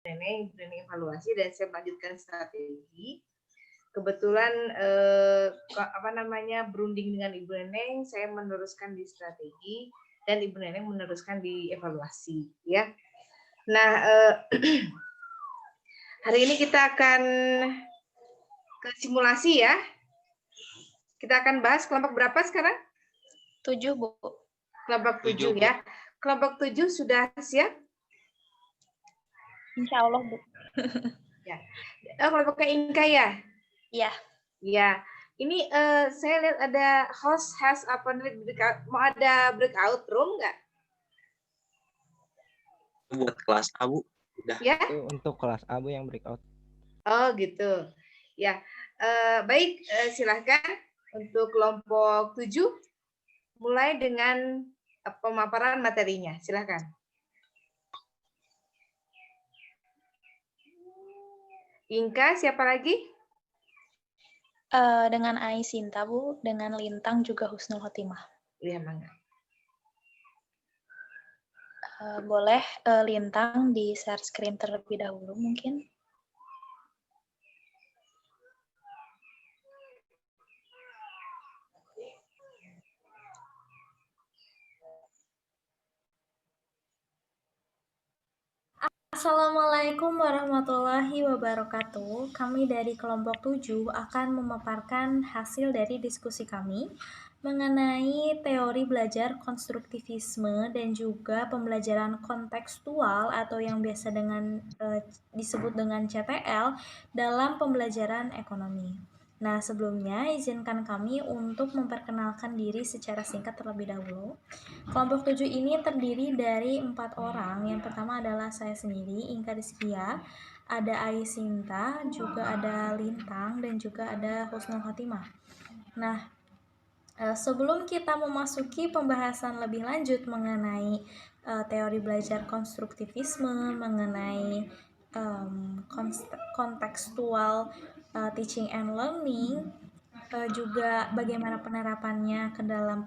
planning evaluasi, dan saya melanjutkan strategi. Kebetulan berunding dengan Ibu Neneng, saya meneruskan di strategi dan Ibu Neneng meneruskan di evaluasi, ya. Nah, hari ini kita akan ke simulasi, ya. Kita akan bahas kelompok berapa sekarang? 7, Bu. Kelompok 7, ya. Kelompok 7 sudah siap? Insya Allah, Bu. Ya. Kelompoknya Inka, ya? Iya. Ya. Ini saya lihat ada host has mau ada breakout room nggak? Buat kelas A, Bu. Udah. Ya. Itu untuk kelas A, Bu, yang breakout. Oh, gitu. Ya. Baik, silahkan untuk kelompok 7 mulai dengan pemaparan materinya. Silahkan. Inka, siapa lagi? Dengan Aisinta, Bu. Dengan Lintang juga Husnul Khotimah. Iya, Mangga. Boleh Lintang di share screen terlebih dahulu mungkin. Assalamualaikum warahmatullahi wabarakatuh. Kami dari kelompok 7 akan memaparkan hasil dari diskusi kami mengenai teori belajar konstruktivisme dan juga pembelajaran kontekstual atau yang biasa disebut dengan CTL dalam pembelajaran ekonomi. Nah, sebelumnya izinkan kami untuk memperkenalkan diri secara singkat terlebih dahulu. Kelompok 7 ini terdiri dari 4 orang. Yang pertama adalah saya sendiri, Inka Rizkia, ada Aisinta, juga ada Lintang, dan juga ada Husnul Khotimah. Nah, sebelum kita memasuki pembahasan lebih lanjut mengenai teori belajar konstruktivisme, mengenai kontekstual teaching and learning, juga bagaimana penerapannya ke dalam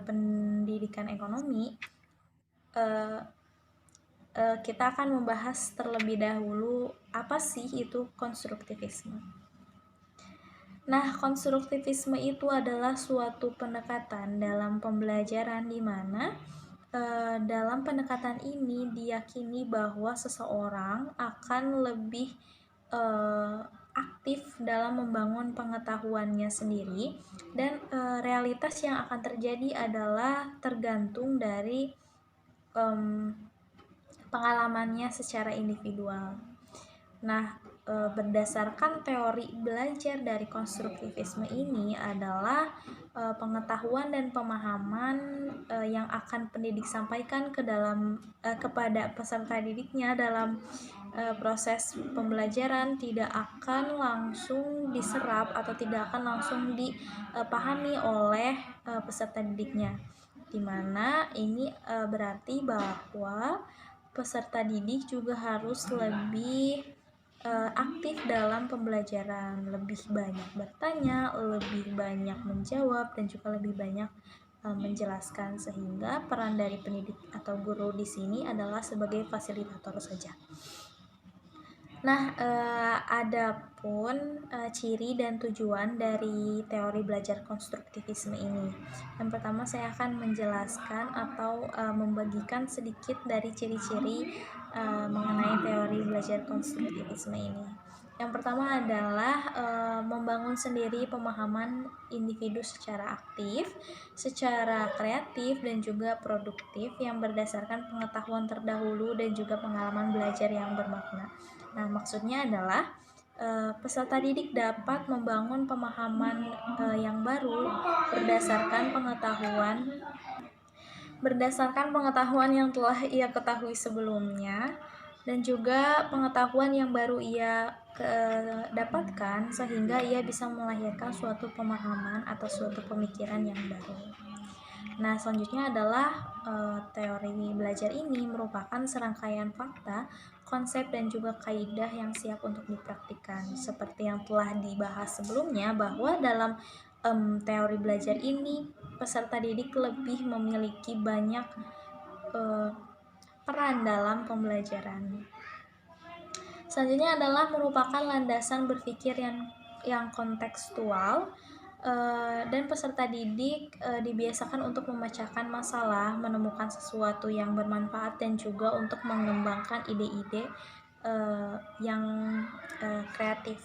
pendidikan ekonomi, kita akan membahas terlebih dahulu apa sih itu konstruktivisme. Nah, konstruktivisme itu adalah suatu pendekatan dalam pembelajaran di mana dalam pendekatan ini diyakini bahwa seseorang akan lebih aktif dalam membangun pengetahuannya sendiri, dan realitas yang akan terjadi adalah tergantung dari pengalamannya secara individual. Nah, berdasarkan teori belajar dari konstruktivisme ini adalah pengetahuan dan pemahaman yang akan pendidik sampaikan kepada peserta didiknya dalam proses pembelajaran tidak akan langsung diserap atau tidak akan langsung dipahami oleh peserta didiknya, di mana ini berarti bahwa peserta didik juga harus lebih aktif dalam pembelajaran, lebih banyak bertanya, lebih banyak menjawab, dan juga lebih banyak menjelaskan, sehingga peran dari pendidik atau guru di sini adalah sebagai fasilitator saja. Nah, adapun ciri dan tujuan dari teori belajar konstruktivisme ini. Yang pertama saya akan menjelaskan atau membagikan sedikit dari ciri-ciri mengenai teori belajar konstruktivisme ini. Yang pertama adalah membangun sendiri pemahaman individu secara aktif, secara kreatif, dan juga produktif yang berdasarkan pengetahuan terdahulu dan juga pengalaman belajar yang bermakna. Nah, maksudnya adalah peserta didik dapat membangun pemahaman yang baru berdasarkan pengetahuan yang telah ia ketahui sebelumnya, dan juga pengetahuan yang baru ia dapatkan, sehingga ia bisa melahirkan suatu pemahaman atau suatu pemikiran yang baru. Nah, selanjutnya adalah teori belajar ini merupakan serangkaian fakta, konsep, dan juga kaidah yang siap untuk dipraktikkan. Seperti yang telah dibahas sebelumnya, bahwa dalam teori belajar ini peserta didik lebih memiliki banyak peran dalam pembelajaran. Selanjutnya adalah merupakan landasan berpikir yang kontekstual, dan peserta didik dibiasakan untuk memecahkan masalah, menemukan sesuatu yang bermanfaat, dan juga untuk mengembangkan ide-ide yang kreatif,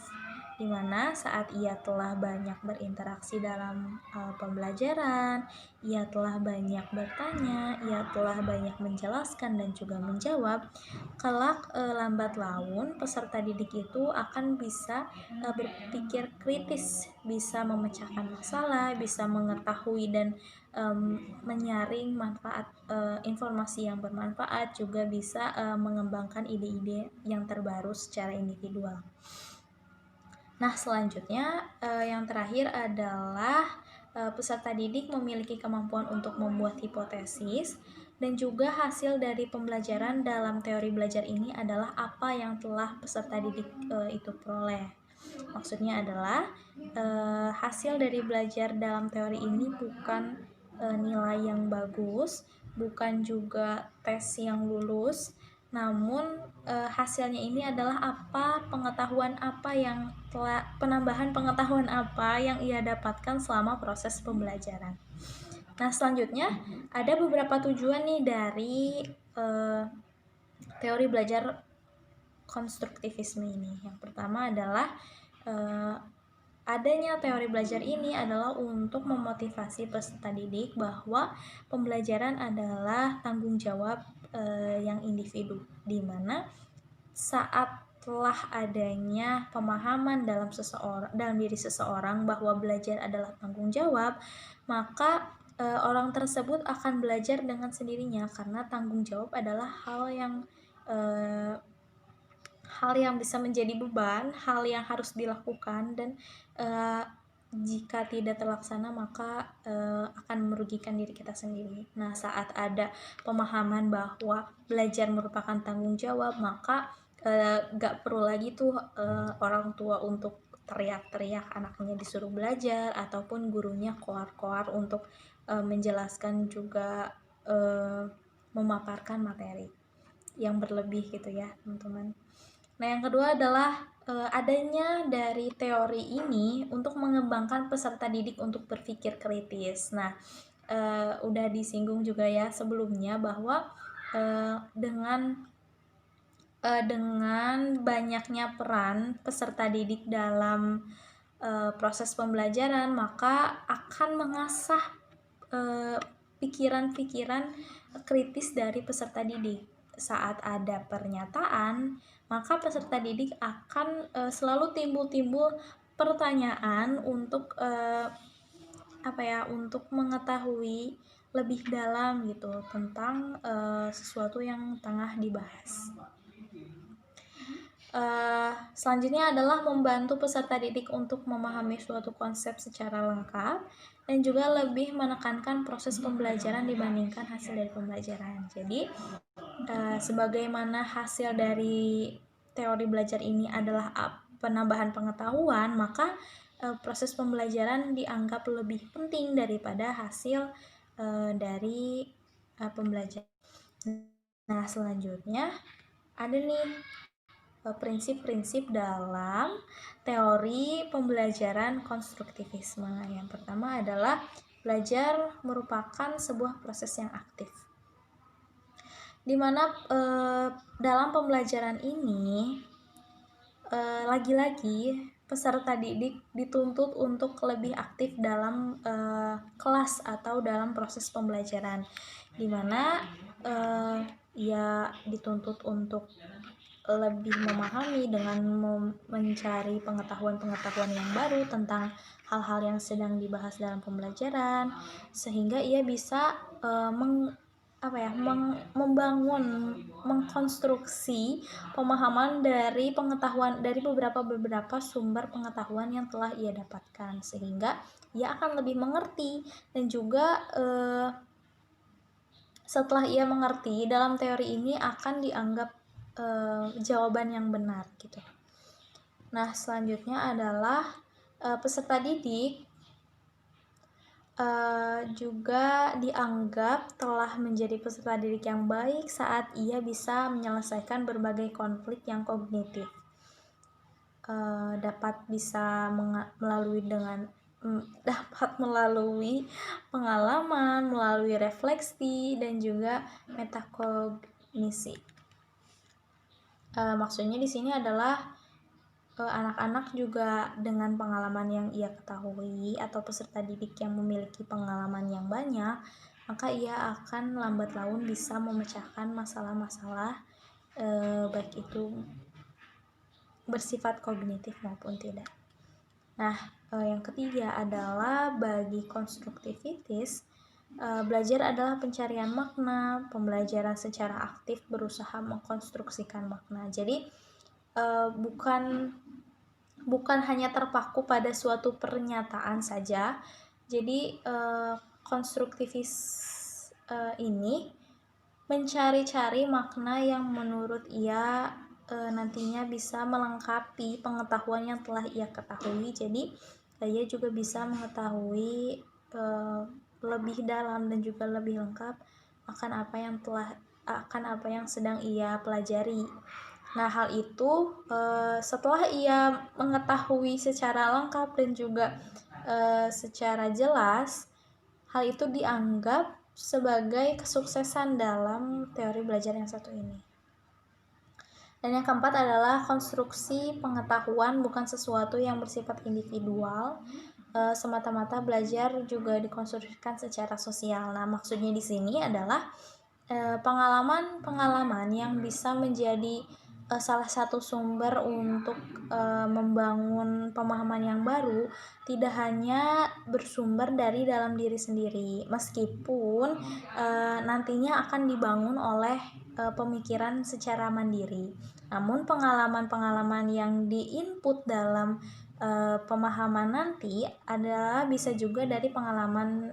di mana saat ia telah banyak berinteraksi dalam pembelajaran, ia telah banyak bertanya, ia telah banyak menjelaskan dan juga menjawab, kelak lambat laun peserta didik itu akan bisa berpikir kritis, bisa memecahkan masalah, bisa mengetahui dan menyaring manfaat informasi yang bermanfaat, juga bisa mengembangkan ide-ide yang terbaru secara individual. Nah, selanjutnya yang terakhir adalah peserta didik memiliki kemampuan untuk membuat hipotesis, dan juga hasil dari pembelajaran dalam teori belajar ini adalah apa yang telah peserta didik itu peroleh. Maksudnya adalah hasil dari belajar dalam teori ini bukan nilai yang bagus, bukan juga tes yang lulus, namun hasilnya ini adalah penambahan pengetahuan apa yang ia dapatkan selama proses pembelajaran. Nah, selanjutnya ada beberapa tujuan nih dari teori belajar konstruktivisme ini. Yang pertama adalah adanya teori belajar ini adalah untuk memotivasi peserta didik bahwa pembelajaran adalah tanggung jawab yang individu, di mana saat telah adanya pemahaman dalam diri seseorang bahwa belajar adalah tanggung jawab, maka orang tersebut akan belajar dengan sendirinya, karena tanggung jawab adalah hal yang bisa menjadi beban, hal yang harus dilakukan, dan jika tidak terlaksana maka akan merugikan diri kita sendiri. Nah, saat ada pemahaman bahwa belajar merupakan tanggung jawab, maka gak perlu lagi tuh orang tua untuk teriak-teriak anaknya disuruh belajar, ataupun gurunya koar-koar untuk menjelaskan juga memaparkan materi yang berlebih gitu ya, teman-teman. Nah, yang kedua adalah adanya dari teori ini untuk mengembangkan peserta didik untuk berpikir kritis. Nah, udah disinggung juga ya sebelumnya bahwa dengan banyaknya peran peserta didik dalam proses pembelajaran, maka akan mengasah pikiran-pikiran kritis dari peserta didik. Saat ada pernyataan, maka peserta didik akan selalu timbul pertanyaan untuk untuk mengetahui lebih dalam gitu tentang sesuatu yang tengah dibahas. Selanjutnya adalah membantu peserta didik untuk memahami suatu konsep secara lengkap, dan juga lebih menekankan proses pembelajaran dibandingkan hasil dari pembelajaran. Jadi sebagaimana hasil dari teori belajar ini adalah penambahan pengetahuan, maka proses pembelajaran dianggap lebih penting daripada hasil dari pembelajaran. Nah, selanjutnya ada nih prinsip-prinsip dalam teori pembelajaran konstruktivisme. Yang pertama adalah belajar merupakan sebuah proses yang aktif, di mana dalam pembelajaran ini lagi-lagi peserta didik dituntut untuk lebih aktif dalam kelas atau dalam proses pembelajaran, di mana ia dituntut untuk lebih memahami dengan mencari pengetahuan-pengetahuan yang baru tentang hal-hal yang sedang dibahas dalam pembelajaran, sehingga ia bisa membangun, mengkonstruksi pemahaman dari pengetahuan dari beberapa sumber pengetahuan yang telah ia dapatkan, sehingga ia akan lebih mengerti, dan juga setelah ia mengerti dalam teori ini akan dianggap jawaban yang benar gitu. Nah, selanjutnya adalah peserta didik juga dianggap telah menjadi peserta didik yang baik saat ia bisa menyelesaikan berbagai konflik yang kognitif. dapat melalui pengalaman, melalui refleksi, dan juga metakognisi. Maksudnya di sini adalah anak-anak juga dengan pengalaman yang ia ketahui atau peserta didik yang memiliki pengalaman yang banyak, maka ia akan lambat laun bisa memecahkan masalah-masalah baik itu bersifat kognitif maupun tidak. Nah, yang ketiga adalah bagi konstruktivitis, belajar adalah pencarian makna, pembelajaran secara aktif berusaha mengkonstruksikan makna. Jadi bukan hanya terpaku pada suatu pernyataan saja. Jadi konstruktivis ini mencari-cari makna yang menurut ia nantinya bisa melengkapi pengetahuan yang telah ia ketahui. Jadi ia juga bisa mengetahui lebih dalam dan juga lebih lengkap akan apa yang sedang ia pelajari. Nah, hal itu setelah ia mengetahui secara lengkap dan juga secara jelas, hal itu dianggap sebagai kesuksesan dalam teori belajar yang satu ini. Dan yang keempat adalah konstruksi pengetahuan bukan sesuatu yang bersifat individual, semata-mata belajar juga dikonstruksikan secara sosial. Nah, maksudnya di sini adalah pengalaman-pengalaman yang bisa menjadi salah satu sumber untuk membangun pemahaman yang baru tidak hanya bersumber dari dalam diri sendiri, meskipun nantinya akan dibangun oleh pemikiran secara mandiri. Namun pengalaman-pengalaman yang diinput dalam pemahaman nanti adalah bisa juga dari pengalaman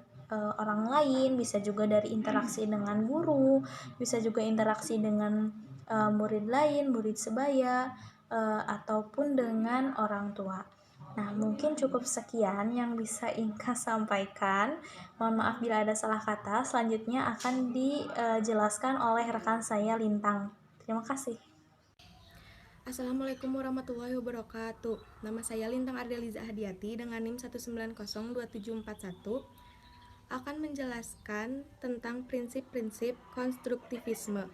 orang lain, bisa juga dari interaksi dengan guru, bisa juga interaksi dengan murid lain, murid sebaya, ataupun dengan orang tua. Nah, mungkin cukup sekian yang bisa Inka sampaikan. Mohon maaf bila ada salah kata. Selanjutnya akan dijelaskan oleh rekan saya Lintang. Terima kasih. Assalamualaikum warahmatullahi wabarakatuh. Nama saya Lintang Ardeliza Hadiati dengan NIM 1902741 akan menjelaskan tentang prinsip-prinsip konstruktivisme.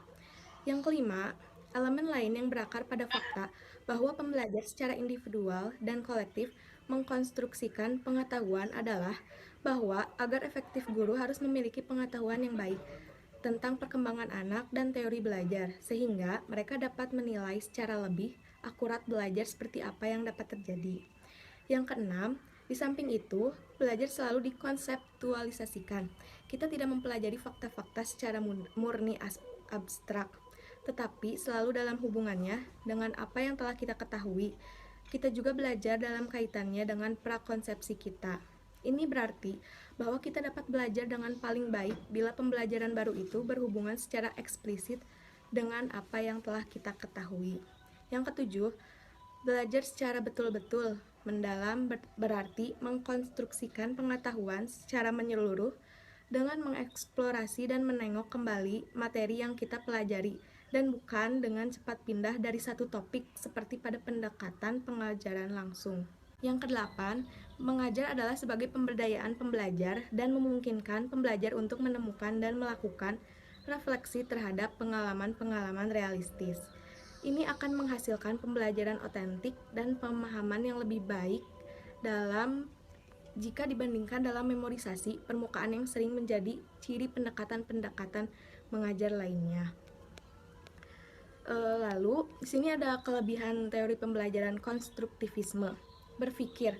Yang kelima, elemen lain yang berakar pada fakta bahwa pembelajar secara individual dan kolektif mengkonstruksikan pengetahuan adalah bahwa agar efektif guru harus memiliki pengetahuan yang baik tentang perkembangan anak dan teori belajar, sehingga mereka dapat menilai secara lebih akurat belajar seperti apa yang dapat terjadi. Yang keenam, di samping itu, belajar selalu dikonseptualisasikan. Kita tidak mempelajari fakta-fakta secara murni abstrak, tetapi selalu dalam hubungannya dengan apa yang telah kita ketahui. Kita juga belajar dalam kaitannya dengan prakonsepsi kita. Ini berarti bahwa kita dapat belajar dengan paling baik bila pembelajaran baru itu berhubungan secara eksplisit dengan apa yang telah kita ketahui. Yang ketujuh, belajar secara betul-betul mendalam berarti mengkonstruksikan pengetahuan secara menyeluruh dengan mengeksplorasi dan menengok kembali materi yang kita pelajari, dan bukan dengan cepat pindah dari satu topik seperti pada pendekatan pengajaran langsung. Yang kedelapan, mengajar adalah sebagai pemberdayaan pembelajar dan memungkinkan pembelajar untuk menemukan dan melakukan refleksi terhadap pengalaman-pengalaman realistis. Ini akan menghasilkan pembelajaran otentik dan pemahaman yang lebih baik jika dibandingkan dalam memorisasi permukaan yang sering menjadi ciri pendekatan-pendekatan mengajar lainnya. Lalu, di sini ada kelebihan teori pembelajaran konstruktivisme. Berpikir.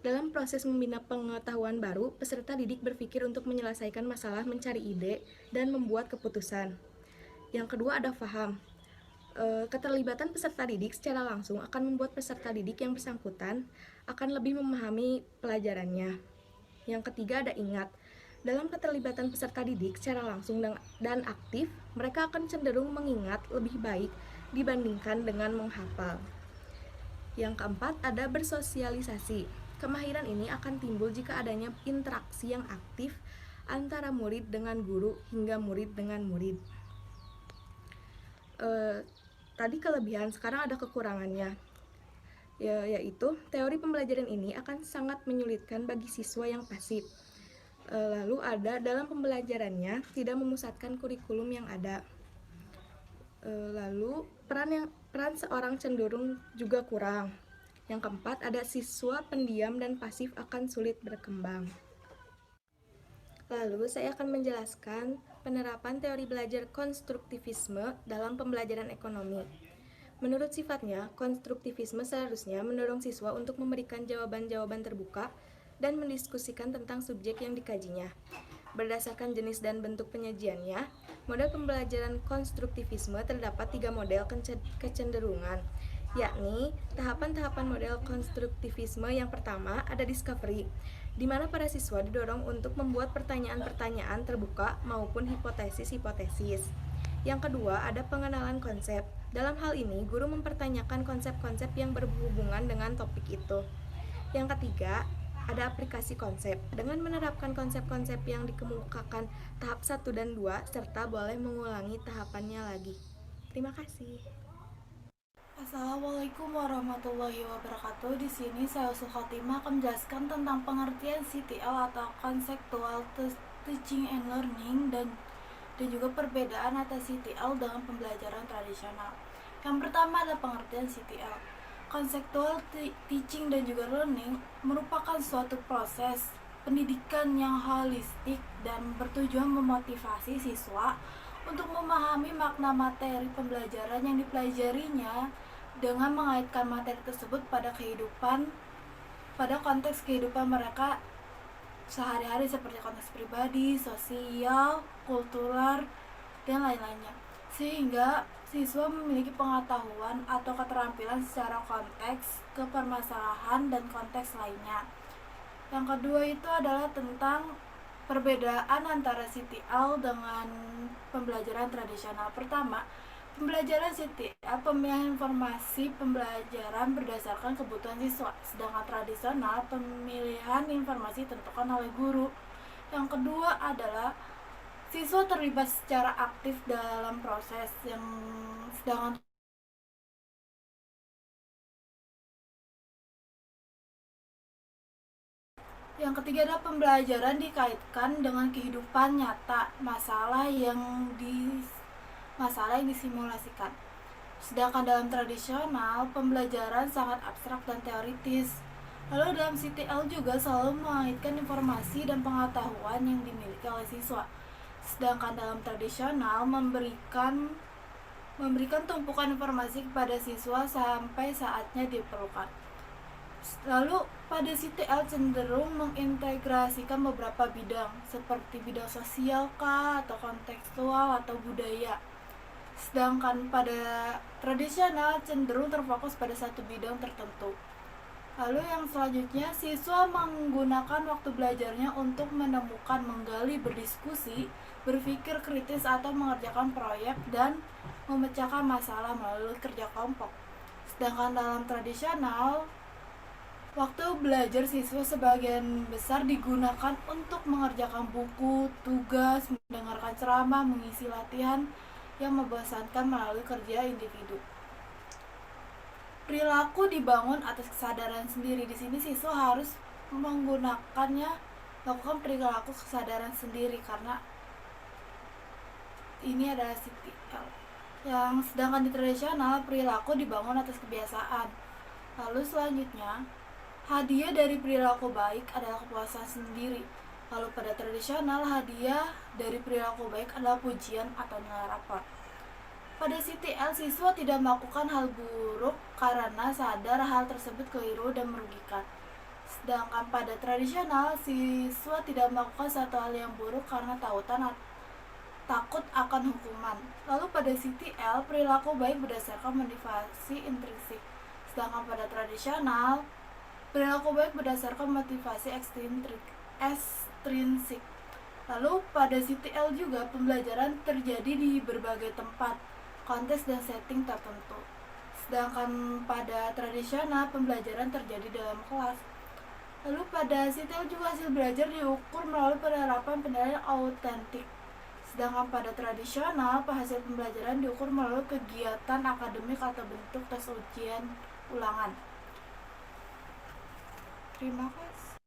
Dalam proses membina pengetahuan baru, peserta didik berpikir untuk menyelesaikan masalah, mencari ide, dan membuat keputusan. Yang kedua ada faham. Keterlibatan peserta didik secara langsung akan membuat peserta didik yang bersangkutan akan lebih memahami pelajarannya. Yang ketiga ada ingat. Dalam keterlibatan peserta didik secara langsung dan aktif, mereka akan cenderung mengingat lebih baik dibandingkan dengan menghafal. Yang keempat ada bersosialisasi. Kemahiran ini akan timbul jika adanya interaksi yang aktif antara murid dengan guru hingga murid dengan murid. Tadi kelebihan, sekarang ada kekurangannya. yaitu teori pembelajaran ini akan sangat menyulitkan bagi siswa yang pasif. Lalu ada dalam pembelajarannya tidak memusatkan kurikulum yang ada. Lalu peran seorang cenderung juga kurang. Yang keempat, ada siswa pendiam dan pasif akan sulit berkembang. Lalu saya akan menjelaskan penerapan teori belajar konstruktivisme dalam pembelajaran ekonomi. Menurut sifatnya, konstruktivisme seharusnya mendorong siswa untuk memberikan jawaban-jawaban terbuka dan mendiskusikan tentang subjek yang dikajinya. Berdasarkan jenis dan bentuk penyajiannya, model pembelajaran konstruktivisme terdapat 3 model kecenderungan, yakni tahapan-tahapan model konstruktivisme. Yang pertama ada discovery, di mana para siswa didorong untuk membuat pertanyaan-pertanyaan terbuka maupun hipotesis-hipotesis. Yang kedua ada pengenalan konsep. Dalam hal ini, guru mempertanyakan konsep-konsep yang berhubungan dengan topik itu. Yang ketiga, ada aplikasi konsep. Dengan menerapkan konsep-konsep yang dikemukakan tahap 1 dan 2, serta boleh mengulangi tahapannya lagi. Terima kasih. Assalamualaikum warahmatullahi wabarakatuh. Di sini saya Usul Khotimah akan menjelaskan tentang pengertian CTL atau Conceptual Teaching and Learning dan juga perbedaan atas CTL dengan pembelajaran tradisional. Yang pertama adalah pengertian CTL. Conceptual Teaching dan juga Learning merupakan suatu proses pendidikan yang holistik dan bertujuan memotivasi siswa untuk memahami makna materi pembelajaran yang dipelajarinya dengan mengaitkan materi tersebut pada konteks kehidupan mereka sehari-hari seperti konteks pribadi, sosial, kultural, dan lain-lainnya, sehingga siswa memiliki pengetahuan atau keterampilan secara konteks, kepermasalahan, dan konteks lainnya. Yang kedua itu adalah tentang perbedaan antara CTL dengan pembelajaran tradisional. Pertama, pembelajaran CTL pemilihan informasi pembelajaran berdasarkan kebutuhan siswa, sedangkan tradisional pemilihan informasi ditentukan oleh guru. Yang kedua adalah siswa terlibat secara aktif dalam proses, sedangkan yang ketiga adalah pembelajaran dikaitkan dengan kehidupan nyata, masalah yang disimulasikan. Sedangkan dalam tradisional, pembelajaran sangat abstrak dan teoritis. Lalu dalam CTL juga selalu mengaitkan informasi dan pengetahuan yang dimiliki oleh siswa. Sedangkan dalam tradisional memberikan tumpukan informasi kepada siswa sampai saatnya diperlukan. Lalu pada CTL cenderung mengintegrasikan beberapa bidang seperti bidang sosial atau kontekstual atau budaya. Sedangkan pada tradisional cenderung terfokus pada satu bidang tertentu. Lalu yang selanjutnya, siswa menggunakan waktu belajarnya untuk menemukan, menggali, berdiskusi, berpikir kritis atau mengerjakan proyek dan memecahkan masalah melalui kerja kelompok. Sedangkan dalam tradisional, waktu belajar siswa sebagian besar digunakan untuk mengerjakan buku, tugas, mendengarkan ceramah, mengisi latihan yang membosankan melalui kerja individu. Perilaku dibangun atas kesadaran sendiri. Di sini siswa harus melakukan perilaku kesadaran sendiri karena ini adalah CTL. Sedangkan di tradisional perilaku dibangun atas kebiasaan. Lalu selanjutnya, hadiah dari perilaku baik adalah kepuasan sendiri. Lalu pada tradisional, hadiah dari perilaku baik adalah pujian atau nilai rapor. Pada CTL, siswa tidak melakukan hal buruk karena sadar hal tersebut keliru dan merugikan. Sedangkan pada tradisional, siswa tidak melakukan satu hal yang buruk karena takut akan hukuman. Lalu pada CTL, perilaku baik berdasarkan motivasi intrinsik. Sedangkan pada tradisional, perilaku baik berdasarkan motivasi ekstrinsik. Lalu pada CTL juga pembelajaran terjadi di berbagai tempat, konteks dan setting tertentu. Sedangkan pada tradisional pembelajaran terjadi dalam kelas. Lalu pada CTL juga hasil belajar diukur melalui penerapan autentik. Sedangkan pada tradisional hasil pembelajaran diukur melalui kegiatan akademik atau bentuk tes ujian ulangan. Terima kasih.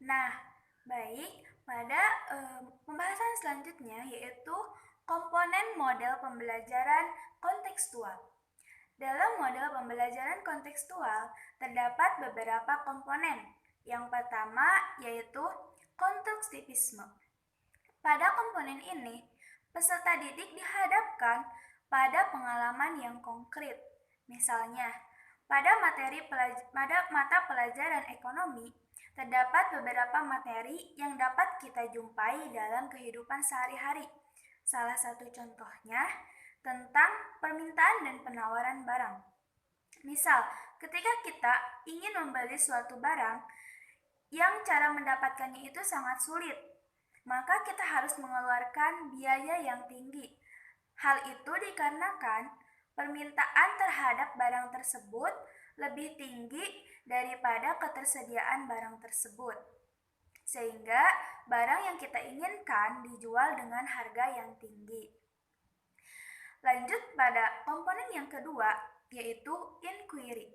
Nah, baik, pada pembahasan selanjutnya yaitu komponen model pembelajaran kontekstual. Dalam model pembelajaran kontekstual terdapat beberapa komponen. Yang pertama yaitu konstruktivisme. Pada komponen ini, peserta didik dihadapkan pada pengalaman yang konkret. Misalnya, pada mata pelajaran ekonomi, terdapat beberapa materi yang dapat kita jumpai dalam kehidupan sehari-hari. Salah satu contohnya tentang permintaan dan penawaran barang. Misal, ketika kita ingin membeli suatu barang yang cara mendapatkannya itu sangat sulit, maka kita harus mengeluarkan biaya yang tinggi. Hal itu dikarenakan permintaan terhadap barang tersebut lebih tinggi daripada ketersediaan barang tersebut. Sehingga barang yang kita inginkan dijual dengan harga yang tinggi. Lanjut pada komponen yang kedua, yaitu inquiry.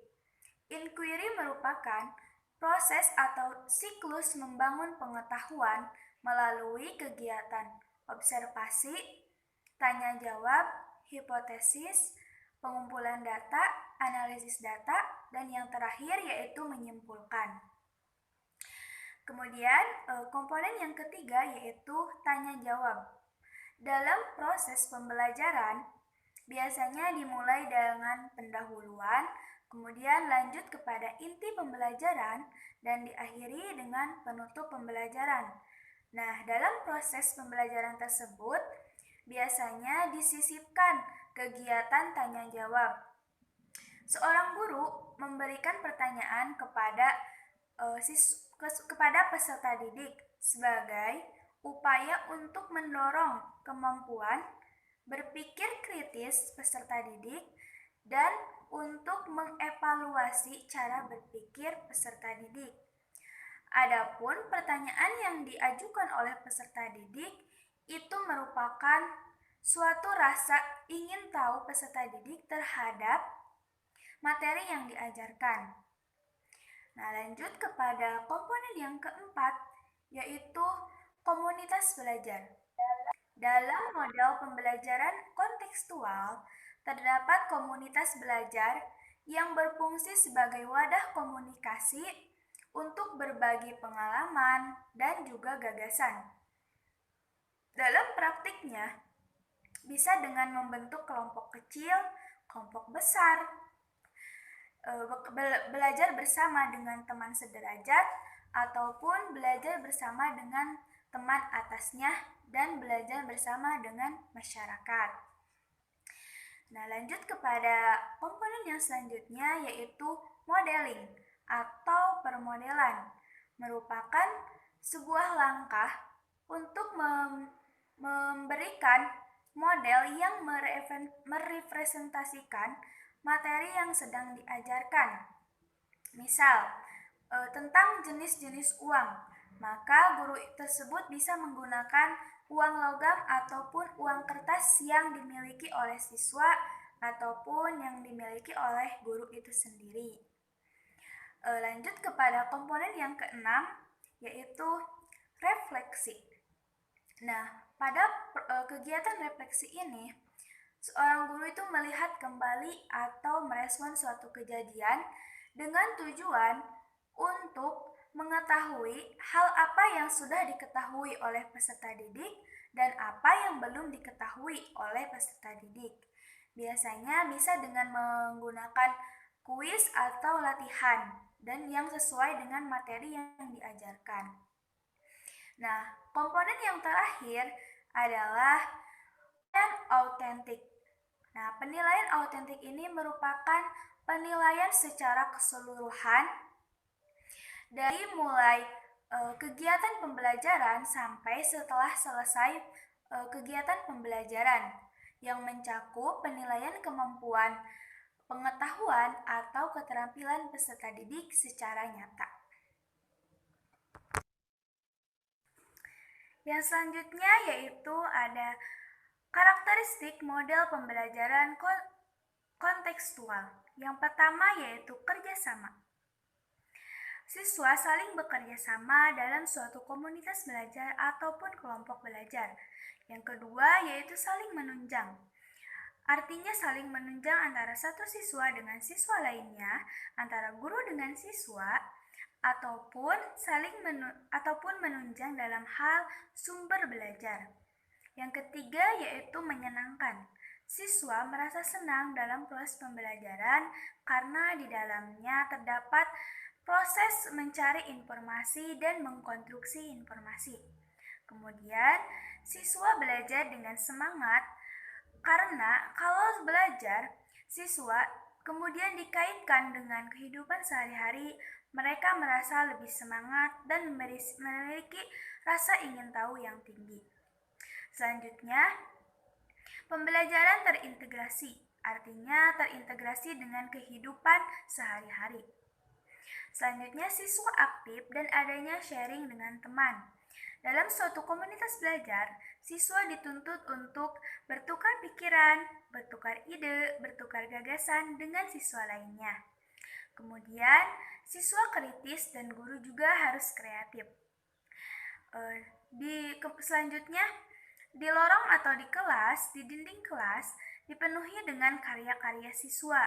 Inquiry merupakan proses atau siklus membangun pengetahuan melalui kegiatan observasi, tanya jawab, hipotesis, pengumpulan data, analisis data, dan yang terakhir yaitu menyimpulkan. Kemudian komponen yang ketiga yaitu tanya jawab. Dalam proses pembelajaran biasanya dimulai dengan pendahuluan, kemudian lanjut kepada inti pembelajaran dan diakhiri dengan penutup pembelajaran. Nah, dalam proses pembelajaran tersebut biasanya disisipkan kegiatan tanya jawab. Seorang guru memberikan pertanyaan kepada peserta didik sebagai upaya untuk mendorong kemampuan berpikir kritis peserta didik dan untuk mengevaluasi cara berpikir peserta didik. Adapun pertanyaan yang diajukan oleh peserta didik itu merupakan suatu rasa ingin tahu peserta didik terhadap materi yang diajarkan. Nah, lanjut kepada komponen yang keempat, yaitu komunitas belajar. Dalam model pembelajaran kontekstual, terdapat komunitas belajar yang berfungsi sebagai wadah komunikasi untuk berbagi pengalaman dan juga gagasan. Dalam praktiknya, bisa dengan membentuk kelompok kecil, kelompok besar, belajar bersama dengan teman sederajat, ataupun belajar bersama dengan teman atasnya, dan belajar bersama dengan masyarakat. Nah, lanjut kepada komponen yang selanjutnya yaitu modeling atau permodelan. Merupakan sebuah langkah untuk memberikan model yang merepresentasikan materi yang sedang diajarkan. Misal, tentang jenis-jenis uang, maka guru tersebut bisa menggunakan uang logam ataupun uang kertas yang dimiliki oleh siswa ataupun yang dimiliki oleh guru itu sendiri. Lanjut kepada komponen yang keenam, yaitu refleksi. Nah, pada kegiatan refleksi ini, seorang guru itu melihat kembali atau merespon suatu kejadian dengan tujuan untuk mengetahui hal apa yang sudah diketahui oleh peserta didik dan apa yang belum diketahui oleh peserta didik. Biasanya bisa dengan menggunakan kuis atau latihan dan yang sesuai dengan materi yang diajarkan. Nah, komponen yang terakhir adalah autentik. Nah, penilaian autentik ini merupakan penilaian secara keseluruhan dari mulai kegiatan pembelajaran sampai setelah selesai kegiatan pembelajaran yang mencakup penilaian kemampuan pengetahuan atau keterampilan peserta didik secara nyata. Yang selanjutnya yaitu ada karakteristik model pembelajaran kontekstual. Yang pertama yaitu kerjasama. siswa saling bekerja sama dalam suatu komunitas belajar ataupun kelompok belajar. Yang kedua yaitu saling menunjang. Artinya saling menunjang antara satu siswa dengan siswa lainnya, antara guru dengan siswa, ataupun menunjang dalam hal sumber belajar. Yang ketiga yaitu menyenangkan. Siswa merasa senang dalam proses pembelajaran karena di dalamnya terdapat proses mencari informasi dan mengkonstruksi informasi. Kemudian, siswa belajar dengan semangat karena kalau belajar, siswa kemudian dikaitkan dengan kehidupan sehari-hari, mereka merasa lebih semangat dan memiliki rasa ingin tahu yang tinggi. Selanjutnya, pembelajaran terintegrasi, artinya terintegrasi dengan kehidupan sehari-hari. Selanjutnya, siswa aktif dan adanya sharing dengan teman. Dalam suatu komunitas belajar, siswa dituntut untuk bertukar pikiran, bertukar ide, bertukar gagasan dengan siswa lainnya. Kemudian, siswa kritis dan guru juga harus kreatif. Selanjutnya, di lorong atau di kelas, di dinding kelas, dipenuhi dengan karya-karya siswa.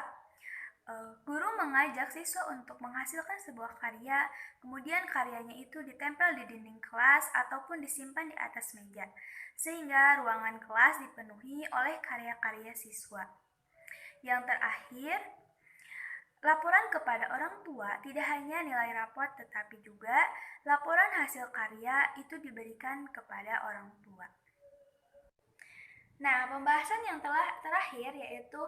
Guru mengajak siswa untuk menghasilkan sebuah karya, kemudian karyanya itu ditempel di dinding kelas ataupun disimpan di atas meja, sehingga ruangan kelas dipenuhi oleh karya-karya siswa. Yang terakhir, laporan kepada orang tua tidak hanya nilai raport tetapi juga laporan hasil karya itu diberikan kepada orang tua. Nah, pembahasan yang terakhir yaitu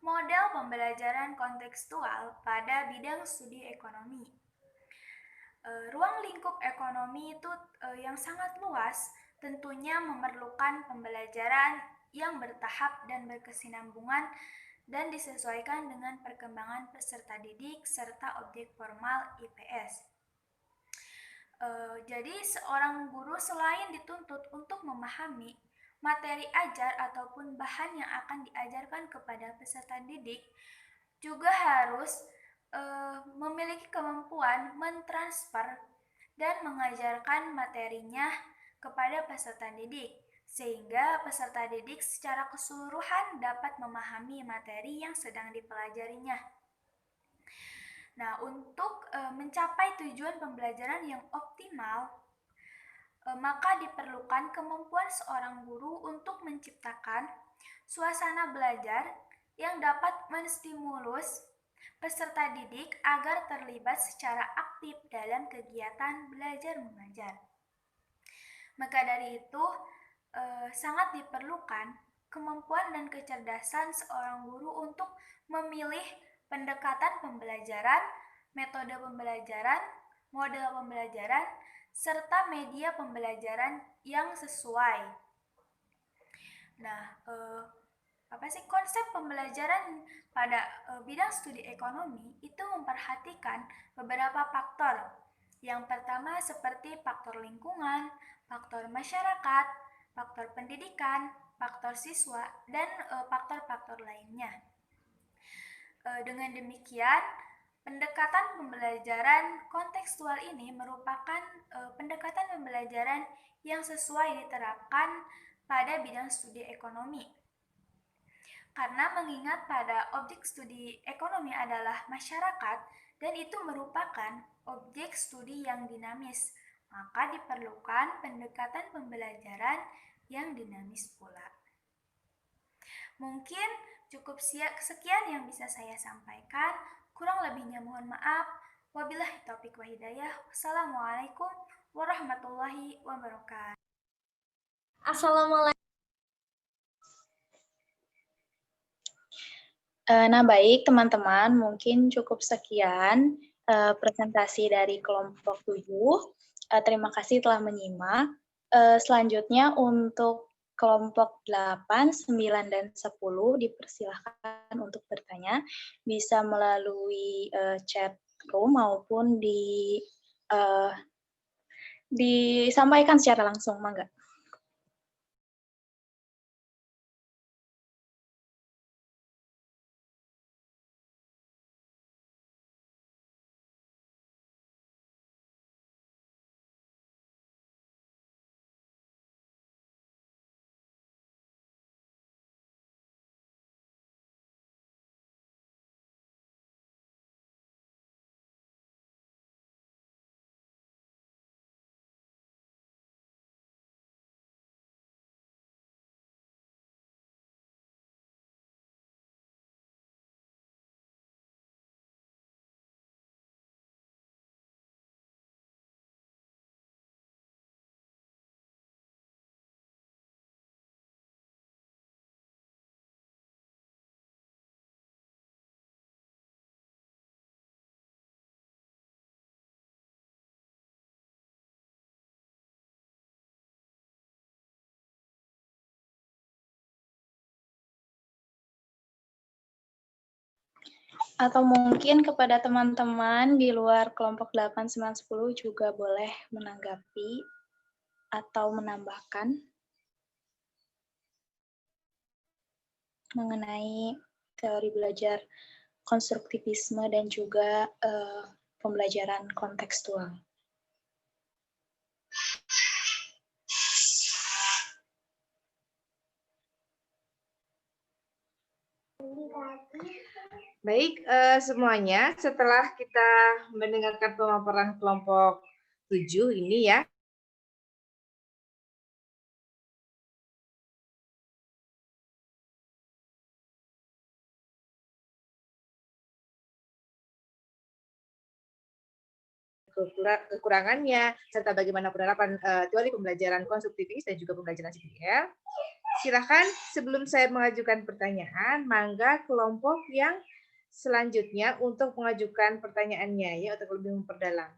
model pembelajaran kontekstual pada bidang studi ekonomi. Ruang lingkup ekonomi itu yang sangat luas, tentunya memerlukan pembelajaran yang bertahap dan berkesinambungan dan disesuaikan dengan perkembangan peserta didik serta objek formal IPS. Jadi seorang guru selain dituntut untuk memahami materi ajar ataupun bahan yang akan diajarkan kepada peserta didik, juga harus memiliki kemampuan mentransfer dan mengajarkan materinya kepada peserta didik, sehingga peserta didik secara keseluruhan dapat memahami materi yang sedang dipelajarinya. Nah, untuk mencapai tujuan pembelajaran yang optimal, maka diperlukan kemampuan seorang guru untuk menciptakan suasana belajar yang dapat menstimulus peserta didik agar terlibat secara aktif dalam kegiatan belajar mengajar. Maka dari itu, sangat diperlukan kemampuan dan kecerdasan seorang guru untuk memilih pendekatan pembelajaran, metode pembelajaran, model pembelajaran, serta media pembelajaran yang sesuai. Nah, konsep pembelajaran pada bidang studi ekonomi itu memperhatikan beberapa faktor. Yang pertama seperti faktor lingkungan, faktor masyarakat, faktor pendidikan, faktor siswa, dan faktor-faktor lainnya. Dengan demikian, pendekatan pembelajaran kontekstual ini merupakan pendekatan pembelajaran yang sesuai diterapkan pada bidang studi ekonomi. Karena mengingat pada objek studi ekonomi adalah masyarakat dan itu merupakan objek studi yang dinamis, maka diperlukan pendekatan pembelajaran yang dinamis pula. Mungkin cukup sekian yang bisa saya sampaikan. Kurang lebihnya mohon maaf. Wabillahi taufiq wa hidayah. Wassalamualaikum warahmatullahi wabarakatuh. Assalamualaikum. Nah, baik teman-teman, mungkin cukup sekian presentasi dari kelompok 7. Terima kasih telah menyimak. Selanjutnya untuk kelompok 8, 9, dan 10 dipersilahkan untuk bertanya, bisa melalui chat room maupun disampaikan secara langsung, mangga. Atau mungkin kepada teman-teman di luar kelompok 8, 9, 10 juga boleh menanggapi atau menambahkan mengenai teori belajar konstruktivisme dan juga pembelajaran kontekstual. Baik, semuanya setelah kita mendengarkan pemaparan kelompok 7 ini ya, kekurangannya, serta bagaimana penerapan teori pembelajaran konstruktivis dan juga pembelajaran CPL. Silakan sebelum saya mengajukan pertanyaan, mangga kelompok yang selanjutnya untuk mengajukan pertanyaannya ya untuk lebih memperdalam.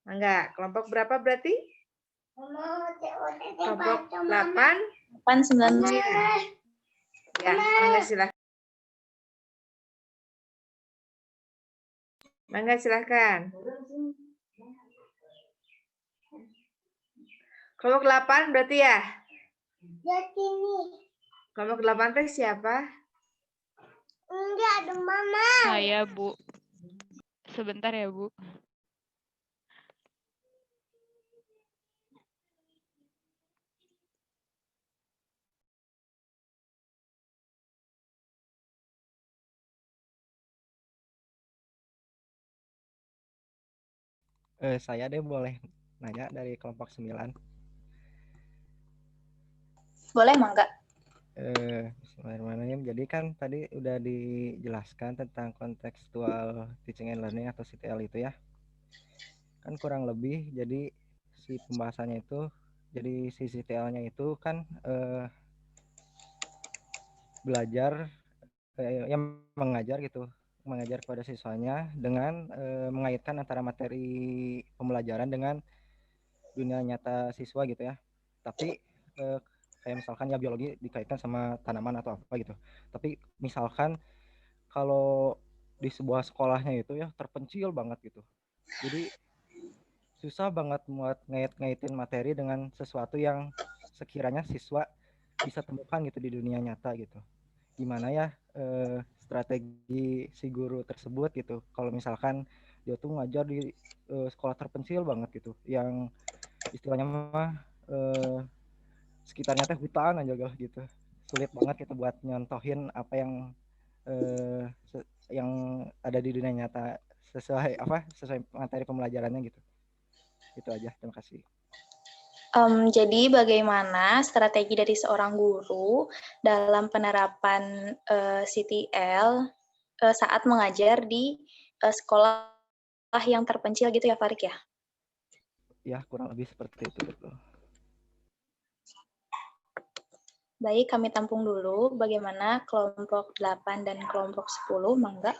Mangga, kelompok berapa berarti? Kelompok 8, 9. Ya, mangga silakan. Mangga silakan. Kelompok 8 berarti ya? Kelompok 8 teh siapa? Enggak, ada mama. Saya, Bu. Sebentar ya, Bu. Saya deh boleh nanya dari kelompok 9. Boleh, Mangga? Bismillahirrahmanirrahim. Jadi kan tadi udah dijelaskan tentang kontekstual teaching and learning atau CTL itu ya. Kan kurang lebih jadi si pembahasannya itu, jadi si CTL-nya itu kan belajar yang mengajar gitu, mengajar kepada siswanya dengan mengaitkan antara materi pembelajaran dengan dunia nyata siswa gitu ya. Tapi kayak misalkan ya biologi dikaitkan sama tanaman atau apa gitu. Tapi misalkan kalau di sebuah sekolahnya itu ya terpencil banget gitu. Jadi susah banget buat ngait-ngaitin materi dengan sesuatu yang sekiranya siswa bisa temukan gitu di dunia nyata gitu. Gimana ya strategi si guru tersebut gitu. Kalau misalkan dia tuh ngajar di sekolah terpencil banget gitu, yang istilahnya mah sekitarnya teh hutan aja gitu, sulit banget kita buat nyontohin apa yang ada di dunia nyata sesuai materi pembelajarannya gitu. Itu aja, terima kasih. Jadi bagaimana strategi dari seorang guru dalam penerapan CTL saat mengajar di sekolah yang terpencil gitu ya, Farik ya? Ya, kurang lebih seperti itu, betul. Baik, kami tampung dulu bagaimana kelompok 8 dan kelompok 10, Mangga.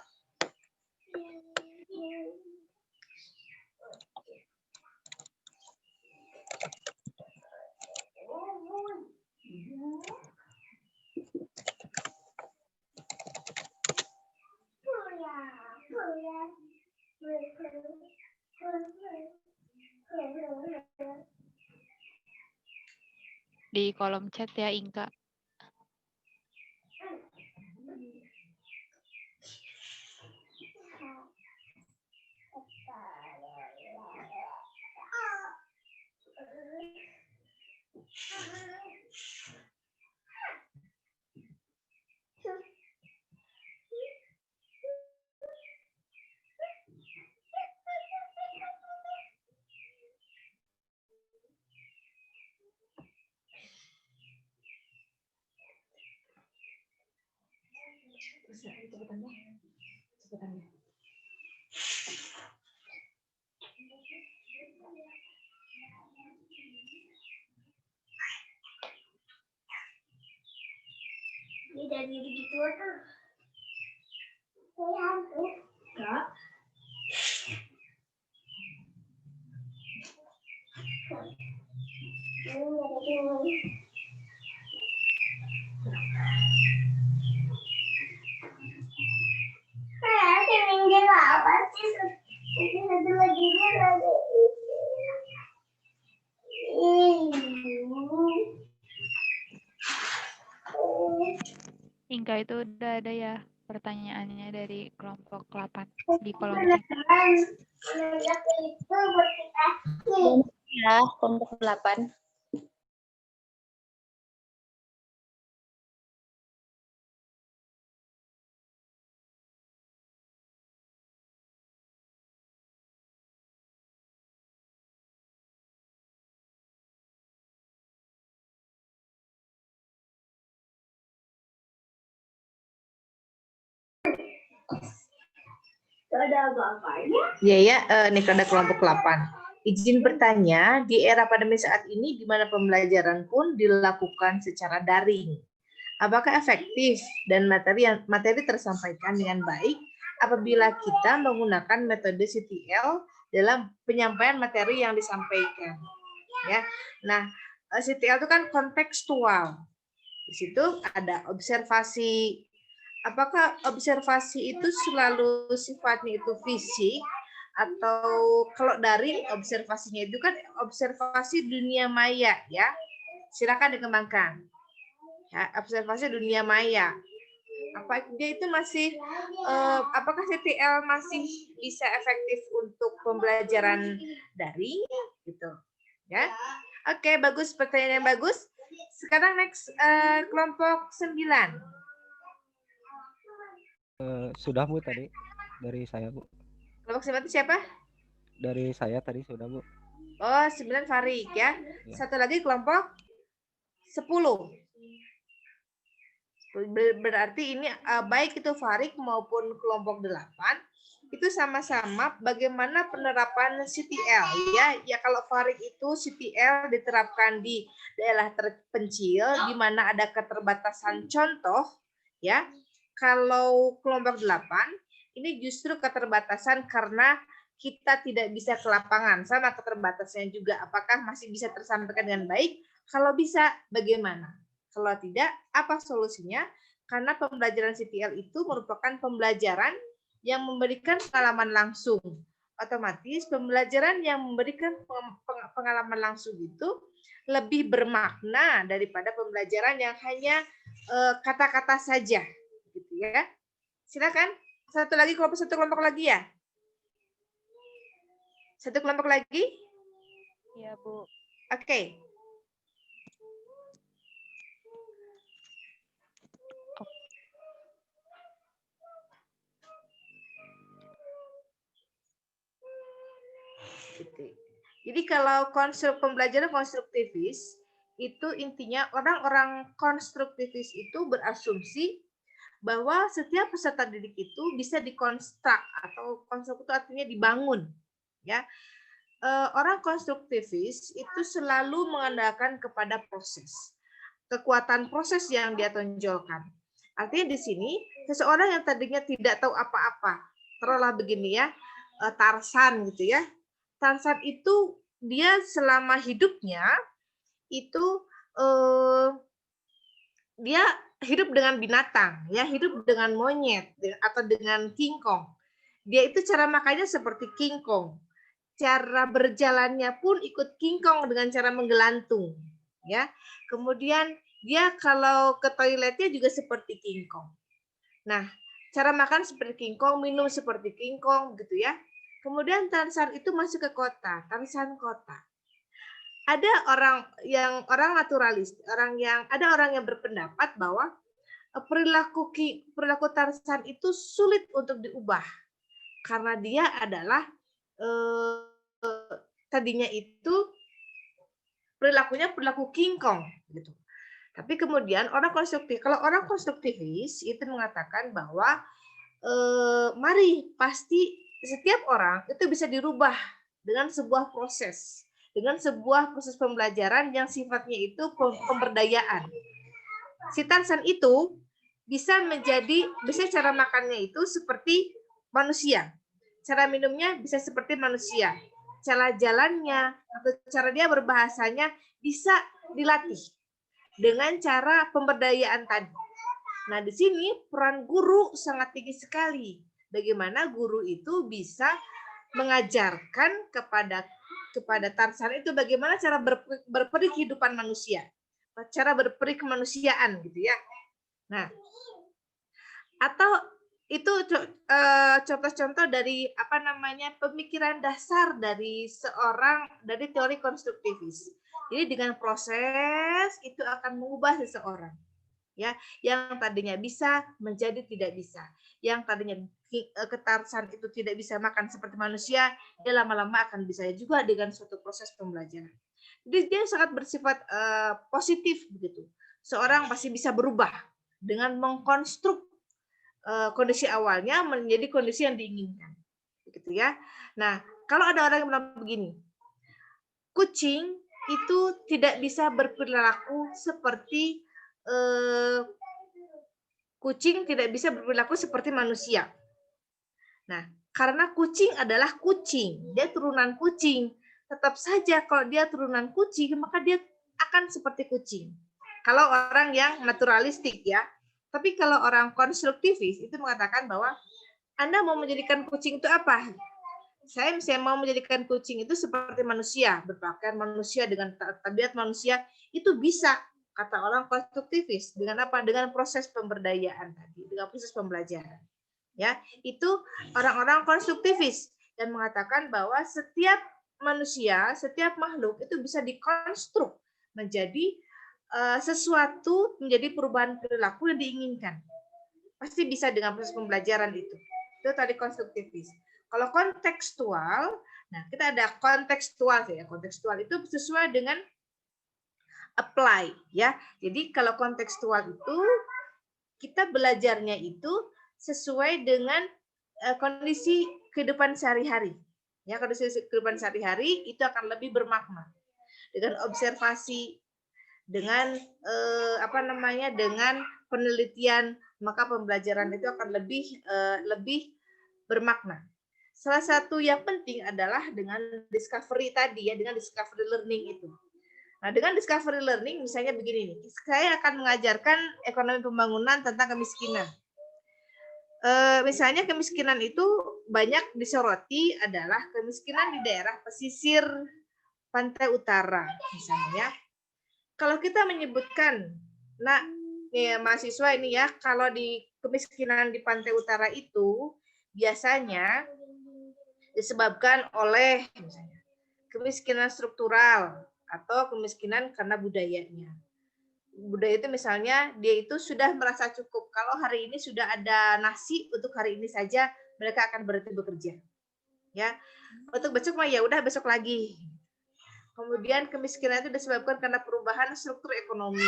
Di kolom chat ya, Inka. Ini dari begitu tuh. Saya enggak. Inka itu udah ada ya pertanyaannya dari kelompok 8 di kolom chat. Ya, kelompok 8. Nih ada kelompok 8. Izin bertanya, di era pandemi saat ini di mana pembelajaran pun dilakukan secara daring. Apakah efektif dan materi tersampaikan dengan baik apabila kita menggunakan metode CTL dalam penyampaian materi yang disampaikan? Ya. Nah, CTL itu kan kontekstual. Di situ ada observasi. Apakah observasi itu selalu sifatnya itu fisik atau kalau daring observasinya itu kan observasi dunia maya ya? Silakan dikembangkan. Ya, observasi dunia maya. Apa dia itu masih apakah CTL masih bisa efektif untuk pembelajaran daring gitu? Ya. Oke, bagus, pertanyaan yang bagus. Sekarang next kelompok 9. Sudah Bu tadi dari saya Bu. Kelompok 9 itu siapa? Dari saya tadi sudah Bu. Oh 9 Farik ya. Satu lagi kelompok 10. Berarti ini baik itu Farik maupun kelompok 8 itu sama-sama bagaimana penerapan CTL ya. Ya kalau Farik itu CTL diterapkan di daerah terpencil di mana ada keterbatasan contoh ya. Kalau kelompok 8 ini justru keterbatasan karena kita tidak bisa ke lapangan. Sama keterbatasannya juga. Apakah masih bisa tersampaikan dengan baik? Kalau bisa, bagaimana? Kalau tidak, apa solusinya? Karena pembelajaran CTL itu merupakan pembelajaran yang memberikan pengalaman langsung. Otomatis pembelajaran yang memberikan pengalaman langsung itu lebih bermakna daripada pembelajaran yang hanya kata-kata saja. Gitu ya. Silakan. Satu kelompok lagi ya. Satu kelompok lagi? Iya, Bu. Oke. Jadi kalau pembelajaran konstruktivis itu intinya orang-orang konstruktivis itu berasumsi bahwa setiap peserta didik itu bisa dikonstruk atau konstruk itu artinya dibangun ya. Orang konstruktivis itu selalu mengandalkan kepada proses, kekuatan proses yang dia tonjolkan. Artinya di sini seseorang yang tadinya tidak tahu apa-apa, taruhlah begini ya, Tarsan gitu ya. Tarsan itu dia selama hidupnya itu dia hidup dengan binatang, ya hidup dengan monyet atau dengan kingkong. Dia itu cara makannya seperti kingkong. Cara berjalannya pun ikut kingkong dengan cara menggelantung, ya. Kemudian dia kalau ke toiletnya juga seperti kingkong. Nah, cara makan seperti kingkong, minum seperti kingkong, gitu ya. Kemudian Tarsan itu masuk ke kota, Tarsan kota. Ada orang naturalis, ada orang yang berpendapat bahwa perilaku Tarsan itu sulit untuk diubah karena dia adalah tadinya itu perilaku kingkong gitu. Tapi kemudian kalau orang konstruktivis itu mengatakan bahwa mari pasti setiap orang itu bisa dirubah dengan sebuah proses pembelajaran yang sifatnya itu pemberdayaan. Si Tarsan itu bisa cara makannya itu seperti manusia. Cara minumnya bisa seperti manusia. Cara jalannya atau cara dia berbahasanya bisa dilatih dengan cara pemberdayaan tadi. Nah, di sini peran guru sangat tinggi sekali. bagaimana guru itu bisa mengajarkan kepada Tarsan itu bagaimana cara berperi kehidupan manusia, cara berperi kemanusiaan gitu ya. Nah, atau itu contoh-contoh dari pemikiran dasar dari teori konstruktivis. Jadi dengan proses itu akan mengubah seseorang, ya, yang tadinya bisa menjadi tidak bisa, yang tadinya ketarsan itu tidak bisa makan seperti manusia, dia lama-lama akan bisa juga dengan suatu proses pembelajaran. Jadi dia sangat bersifat positif begitu. Seorang pasti bisa berubah dengan mengkonstruk kondisi awalnya menjadi kondisi yang diinginkan, begitu ya. Nah, kalau ada orang yang bilang begini, kucing itu tidak bisa berperilaku seperti manusia. Nah, karena kucing adalah kucing, dia turunan kucing. Tetap saja kalau dia turunan kucing, maka dia akan seperti kucing. Kalau orang yang naturalistik ya. Tapi kalau orang konstruktivis itu mengatakan bahwa Anda mau menjadikan kucing itu apa? Saya mau menjadikan kucing itu seperti manusia, berpakaian manusia dengan tabiat manusia, itu bisa, kata orang konstruktivis. Dengan apa? Dengan proses pemberdayaan tadi, dengan proses pembelajaran. Ya, itu orang-orang konstruktivis dan mengatakan bahwa setiap manusia, setiap makhluk itu bisa dikonstruk menjadi sesuatu, menjadi perubahan perilaku yang diinginkan. Pasti bisa dengan proses pembelajaran itu. Itu tadi konstruktivis. Kalau kontekstual, nah kita ada kontekstual ya. Kontekstual itu sesuai dengan apply ya. Jadi kalau kontekstual itu kita belajarnya itu sesuai dengan kondisi kehidupan sehari-hari. Ya, kondisi kehidupan sehari-hari itu akan lebih bermakna. Dengan observasi, dengan dengan penelitian, maka pembelajaran itu akan lebih bermakna. Salah satu yang penting adalah dengan discovery tadi ya, dengan discovery learning itu. Nah, dengan discovery learning misalnya begini nih, saya akan mengajarkan ekonomi pembangunan tentang kemiskinan. Misalnya kemiskinan itu banyak disoroti adalah kemiskinan di daerah pesisir pantai utara misalnya. Kalau kita menyebutkan, nah mahasiswa ini ya, kalau di kemiskinan di pantai utara itu biasanya disebabkan oleh misalnya kemiskinan struktural atau kemiskinan karena budayanya. Budaya itu misalnya dia itu sudah merasa cukup. Kalau hari ini sudah ada nasi untuk hari ini saja, mereka akan berhenti bekerja. Ya, untuk besok mah ya udah besok lagi. Kemudian kemiskinan itu disebabkan karena perubahan struktur ekonomi.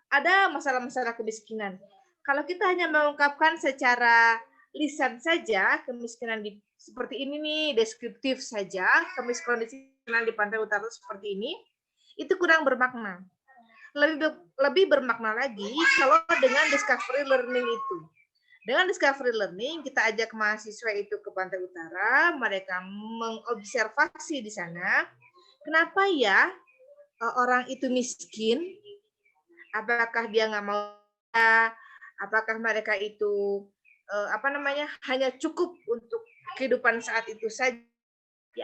Ada masalah-masalah kemiskinan. Kalau kita hanya mengungkapkan secara lisan saja, kemiskinan seperti ini nih, deskriptif saja, kemiskinan di pantai utara seperti ini, itu kurang bermakna. Lebih bermakna lagi kalau dengan discovery learning itu. Dengan discovery learning, kita ajak mahasiswa itu ke pantai utara, mereka mengobservasi di sana, kenapa ya orang itu miskin, apakah dia nggak mau, apakah mereka itu hanya cukup untuk kehidupan saat itu saja,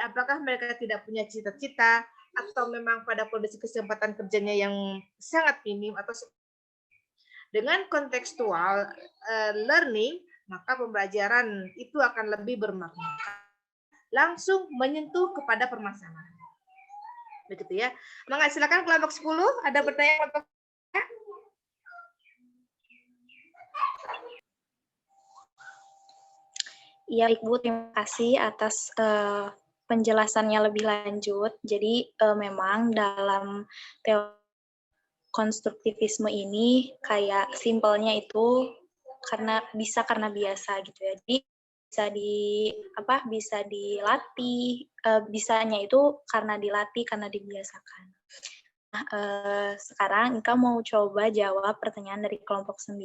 apakah mereka tidak punya cita-cita, atau memang pada kondisi kesempatan kerjanya yang sangat minim, atau dengan kontekstual learning, maka pembelajaran itu akan lebih bermakna, langsung menyentuh kepada permasalahan. Begitu ya. Maka silakan kelompok 10, ada pertanyaan kelompok. Iya, Ibu, terima kasih atas penjelasannya lebih lanjut. Jadi memang dalam teori konstruktivisme ini kayak simpelnya itu karena biasa gitu ya. Jadi bisa dilatih, bisanya itu karena dilatih, karena dibiasakan. Nah, sekarang Ika mau coba jawab pertanyaan dari kelompok 9.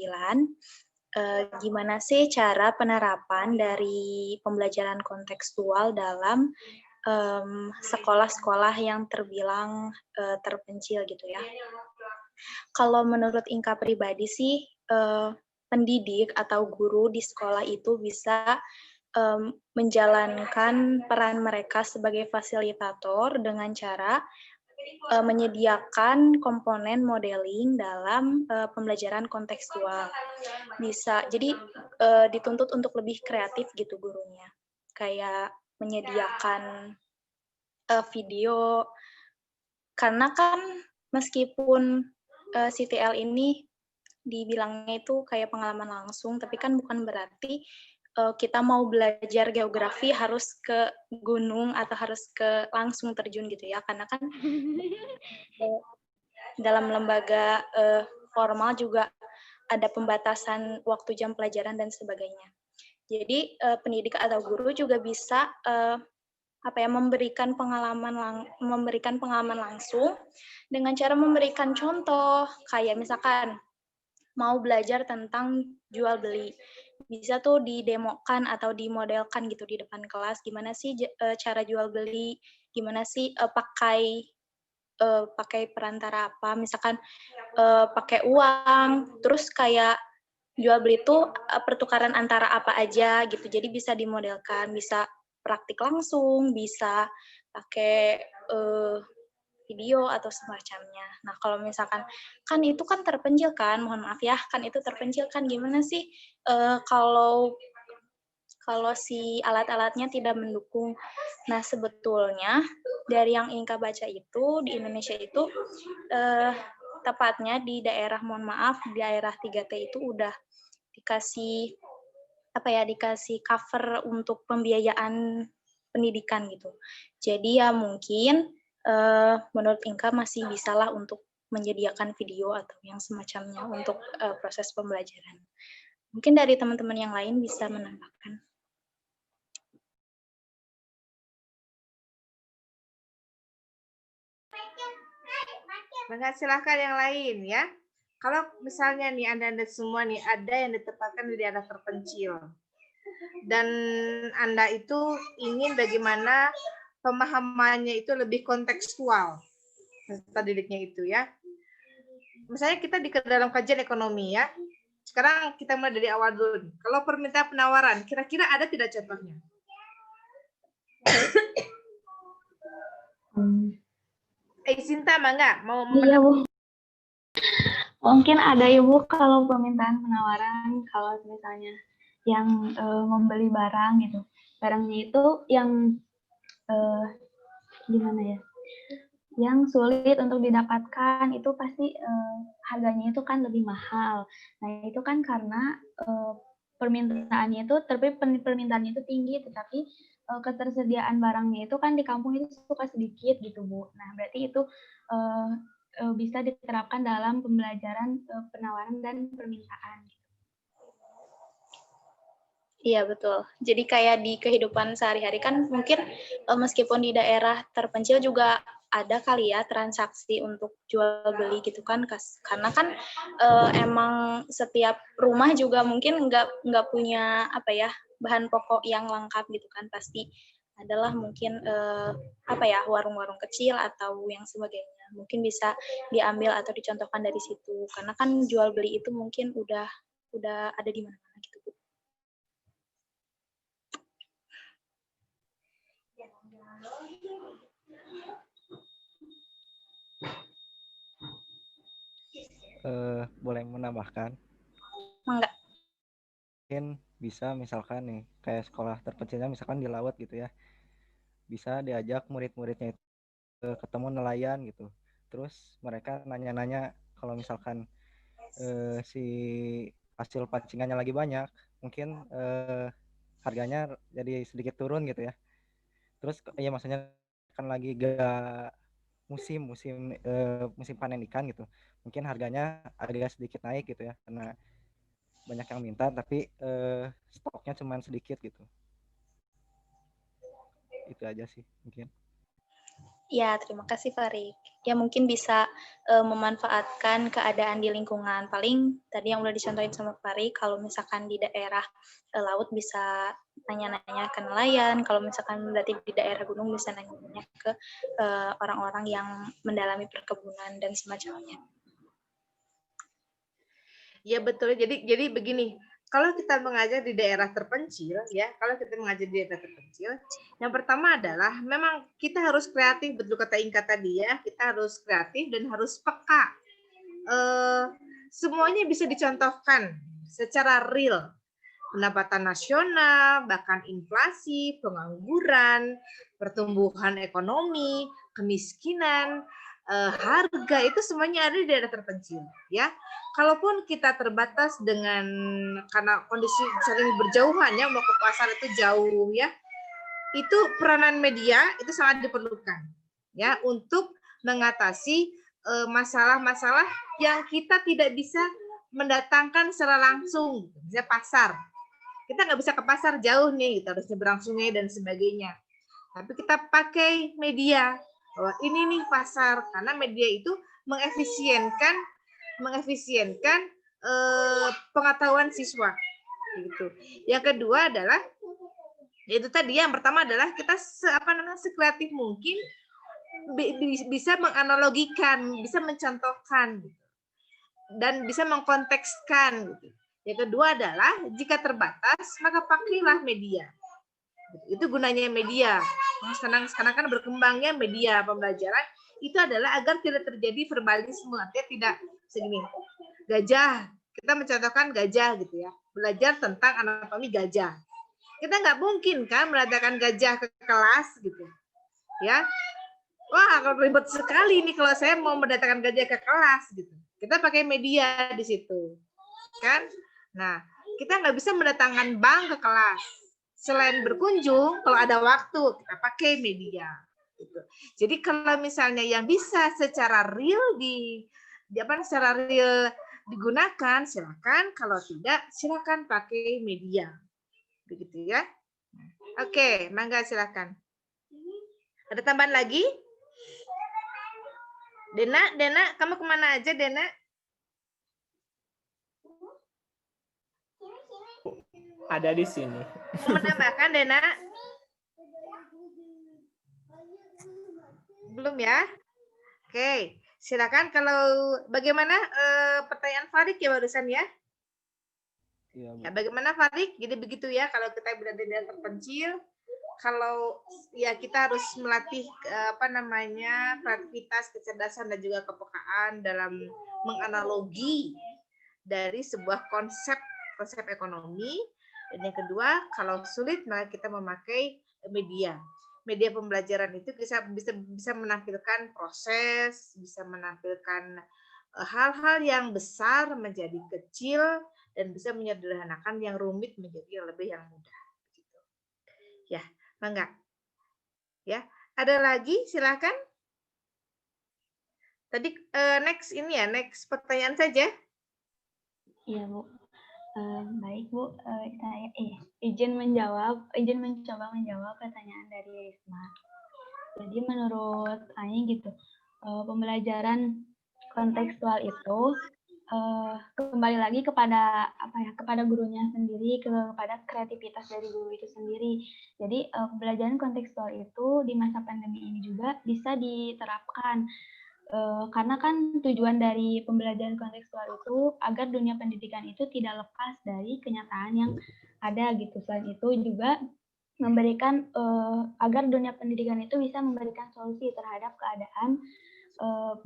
Gimana sih cara penerapan dari pembelajaran kontekstual dalam sekolah-sekolah yang terbilang terpencil gitu ya? Kalau menurut Inka pribadi sih, pendidik atau guru di sekolah itu bisa menjalankan peran mereka sebagai fasilitator dengan cara menyediakan komponen modeling dalam pembelajaran kontekstual. Bisa, jadi dituntut untuk lebih kreatif gitu gurunya. Kayak menyediakan video, karena kan meskipun CTL ini dibilangnya itu kayak pengalaman langsung, tapi kan bukan berarti kita mau belajar geografi harus ke gunung atau harus ke langsung terjun gitu ya, karena kan dalam lembaga formal juga ada pembatasan waktu jam pelajaran dan sebagainya. Jadi pendidik atau guru juga bisa memberikan pengalaman langsung dengan cara memberikan contoh, kayak misalkan mau belajar tentang jual beli, bisa tuh didemokan atau dimodelkan gitu di depan kelas, gimana sih cara jual beli, gimana sih pakai perantara apa, misalkan pakai uang, terus kayak jual beli itu pertukaran antara apa aja gitu, jadi bisa dimodelkan, bisa praktik langsung, bisa pakai video atau semacamnya. Nah, kalau misalkan kan itu kan terpencil kan, mohon maaf ya, kan itu terpencil kan, gimana sih kalau si alat-alatnya tidak mendukung. Nah, sebetulnya dari yang Inka baca itu di Indonesia itu tepatnya di daerah, mohon maaf, di daerah 3T itu udah dikasih dikasih cover untuk pembiayaan pendidikan gitu. Jadi ya mungkin menurut Inka masih bisalah untuk menyediakan video atau yang semacamnya untuk proses pembelajaran. Mungkin dari teman-teman yang lain bisa menambahkan. Silahkan yang lain ya. Kalau misalnya nih Anda semua nih ada yang ditempatkan di daerah terpencil dan Anda itu ingin bagaimana pemahamannya itu lebih kontekstual peserta didiknya itu ya. Misalnya kita di dalam kajian ekonomi ya. Sekarang kita mulai dari awal dulu. Kalau permintaan penawaran, kira-kira ada tidak contohnya? Sinta, Mangga mau? Iya, Bu. Mungkin ada Ibu kalau permintaan penawaran, kalau misalnya yang membeli barang gitu. Barangnya itu yang gimana ya? Yang sulit untuk didapatkan itu pasti harganya itu kan lebih mahal. Nah, itu kan karena permintaannya itu permintaannya itu tinggi, tetapi ketersediaan barangnya itu kan di kampung itu suka sedikit gitu, Bu. Nah, berarti itu bisa diterapkan dalam pembelajaran penawaran dan permintaan. Iya, betul. Jadi kayak di kehidupan sehari-hari kan mungkin meskipun di daerah terpencil juga ada kali ya transaksi untuk jual beli gitu kan, karena kan emang setiap rumah juga mungkin nggak punya bahan pokok yang lengkap gitu kan, pasti adalah mungkin warung-warung kecil atau yang sebagainya, mungkin bisa diambil atau dicontohkan dari situ, karena kan jual beli itu mungkin udah ada di mana-mana gitu, Bu. Boleh menambahkan? Enggak. Mungkin bisa misalkan nih, kayak sekolah terpencilnya misalkan di laut gitu ya. Bisa diajak murid-muridnya itu ketemu nelayan gitu. Terus mereka nanya-nanya kalau misalkan si hasil pancingannya lagi banyak, mungkin harganya jadi sedikit turun gitu ya. Terus ya maksudnya kan lagi gak musim panen ikan gitu, mungkin harganya agak sedikit naik gitu ya, karena banyak yang minta tapi stoknya cuma sedikit gitu. Itu aja sih mungkin. Ya, terima kasih Farid. Ya mungkin bisa memanfaatkan keadaan di lingkungan. Paling tadi yang udah dicontohin sama Farid, kalau misalkan di daerah laut bisa nanya-nanya ke nelayan, kalau misalkan berarti di daerah gunung bisa nanya-nanya ke orang-orang yang mendalami perkebunan dan semacamnya. Ya betul. Jadi begini, kalau kita mengajar di daerah terpencil, ya, kalau kita mengajar di daerah terpencil, yang pertama adalah memang kita harus kreatif, betul kata Inka tadi ya, kita harus kreatif dan harus peka. Semuanya bisa dicontohkan secara real. Pendapatan nasional, bahkan inflasi, pengangguran, pertumbuhan ekonomi, kemiskinan, harga itu semuanya ada di daerah terpencil, ya. Kalaupun kita terbatas dengan karena kondisi saling berjauhan ya, mau ke pasar itu jauh ya, itu peranan media itu sangat diperlukan ya untuk mengatasi masalah-masalah yang kita tidak bisa mendatangkan secara langsung, misalnya pasar. Kita nggak bisa ke pasar jauh nih, kita harus nyebrang sungai dan sebagainya. Tapi kita pakai media bahwa ini nih pasar, karena media itu mengefisienkan pengetahuan siswa. Gitu. Yang kedua adalah itu tadi, yang pertama adalah kita sekreatif mungkin bisa menganalogikan, bisa mencontohkan, gitu. Dan bisa mengkontekskan. Gitu. Yang kedua adalah jika terbatas maka pakailah media. Itu gunanya media. Sekarang kan berkembangnya media pembelajaran itu adalah agar tidak terjadi verbalisme, artinya tidak segini. Gajah, kita mencontohkan gajah gitu ya. Belajar tentang anatomi gajah. Kita nggak mungkin kan mendatangkan gajah ke kelas gitu. Ya. Wah, ribet sekali nih kalau saya mau mendatangkan gajah ke kelas gitu. Kita pakai media di situ. Kan? Nah, kita nggak bisa mendatangkan bank ke kelas. Selain berkunjung, kalau ada waktu, kita pakai media. Gitu. Jadi kalau misalnya yang bisa secara real secara real digunakan, silakan. Kalau tidak, silakan pakai media. Begitu ya. Oke, mangga silakan. Ada tambahan lagi? Dena, kamu kemana aja, Dena? Ada di sini. Mau menambahkan, Dena? Belum ya? Oke, silakan. Kalau bagaimana pertanyaan Farid ya barusan ya? Iya, Bu. Ya, bagaimana Farid? Jadi begitu ya, kalau kita berada di daerah terpencil, kalau ya kita harus melatih kreativitas, kecerdasan dan juga kepekaan dalam menganalogi dari sebuah konsep ekonomi. Dan yang kedua, kalau sulit maka kita memakai media. Media pembelajaran itu bisa menampilkan proses, bisa menampilkan hal-hal yang besar menjadi kecil dan bisa menyederhanakan yang rumit menjadi lebih yang mudah. Gitu. Ya, mangga. Ya, ada lagi silakan. Tadi next pertanyaan saja. Iya, Bu. Baik, Bu. Saya izin mencoba menjawab pertanyaan dari Risma. Jadi menurut saya gitu, pembelajaran kontekstual itu kembali lagi kepada kepada gurunya sendiri, kepada kreativitas dari guru itu sendiri. Jadi pembelajaran kontekstual itu di masa pandemi ini juga bisa diterapkan. Karena kan tujuan dari pembelajaran kontekstual itu agar dunia pendidikan itu tidak lepas dari kenyataan yang ada gitu. Selain itu juga memberikan agar dunia pendidikan itu bisa memberikan solusi terhadap keadaan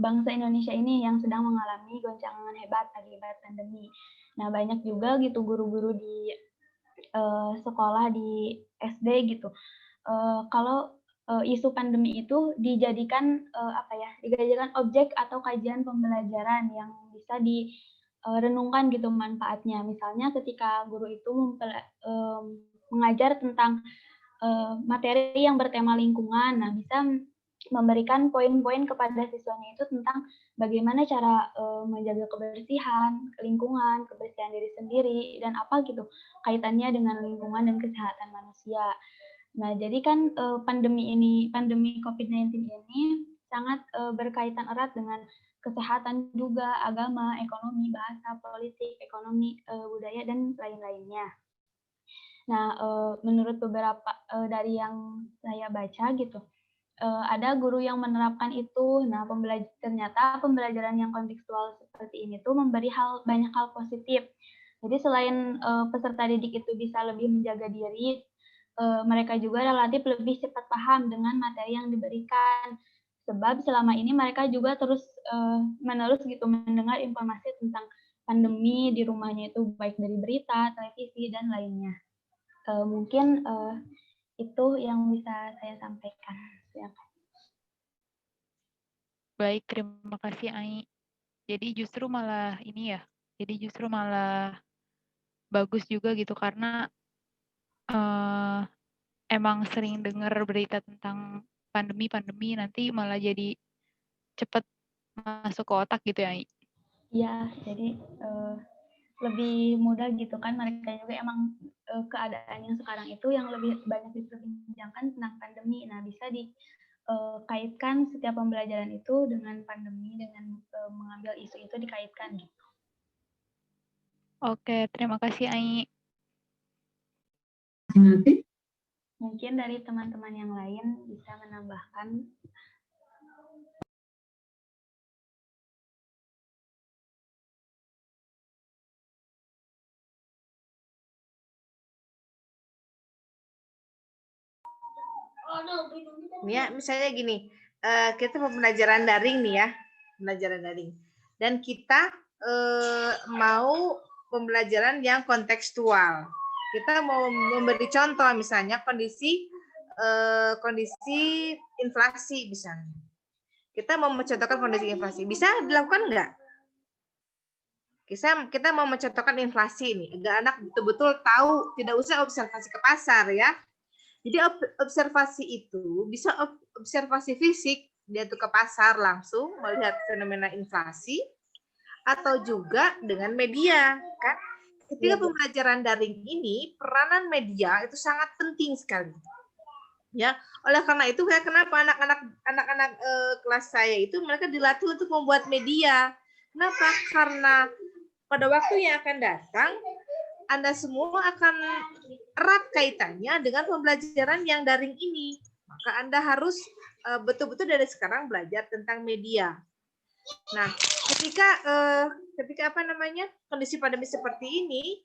bangsa Indonesia ini yang sedang mengalami goncangan hebat akibat pandemi. Nah, banyak juga gitu guru-guru di sekolah di SD gitu. Kalau isu pandemi itu dijadikan objek atau kajian pembelajaran yang bisa direnungkan gitu manfaatnya. Misalnya ketika guru itu mengajar tentang materi yang bertema lingkungan, nah bisa memberikan poin-poin kepada siswanya itu tentang bagaimana cara menjaga kebersihan lingkungan, kebersihan diri sendiri, dan apa gitu kaitannya dengan lingkungan dan kesehatan manusia. Nah, jadi kan pandemi COVID-19 ini sangat berkaitan erat dengan kesehatan juga, agama, ekonomi, bahasa, politik, ekonomi, budaya, dan lain-lainnya. Nah, menurut beberapa dari yang saya baca gitu, ada guru yang menerapkan itu. Nah, ternyata pembelajaran yang kontekstual seperti ini tuh memberi banyak hal positif. Jadi selain peserta didik itu bisa lebih menjaga diri, mereka juga relatif lebih cepat paham dengan materi yang diberikan. Sebab selama ini mereka juga terus-menerus gitu mendengar informasi tentang pandemi di rumahnya itu baik dari berita, televisi, dan lainnya. Mungkin itu yang bisa saya sampaikan. Silakan. Baik, terima kasih Ai. Jadi justru malah ini ya, jadi justru malah bagus juga gitu karena emang sering dengar berita tentang pandemi nanti malah jadi cepet masuk ke otak gitu ya Ai. Iya, jadi lebih mudah gitu kan, mereka juga emang keadaan yang sekarang itu yang lebih banyak diperbincangkan tentang pandemi. Nah, bisa dikaitkan setiap pembelajaran itu dengan pandemi, dengan mengambil isu itu dikaitkan gitu. Oke, terima kasih Ai. Mungkin dari teman-teman yang lain bisa menambahkan. Ya, misalnya gini, kita pembelajaran daring nih ya, pembelajaran daring. Dan kita mau pembelajaran yang kontekstual. Kita mau memberi contoh misalnya kondisi inflasi misalnya. Kita mau mencontohkan kondisi inflasi. Bisa dilakukan nggak? Kita mau mencontohkan inflasi ini, agar anak betul-betul tahu, tidak usah observasi ke pasar ya. Jadi observasi itu bisa observasi fisik, dia tuh ke pasar langsung melihat fenomena inflasi, atau juga dengan media kan. Ketika pembelajaran daring ini, peranan media itu sangat penting sekali. Ya, oleh karena itu kenapa anak-anak kelas saya itu mereka dilatih untuk membuat media. Kenapa? Karena pada waktu yang akan datang Anda semua akan erat kaitannya dengan pembelajaran yang daring ini. Maka Anda harus betul-betul dari sekarang belajar tentang media. Nah, ketika kondisi pandemi seperti ini,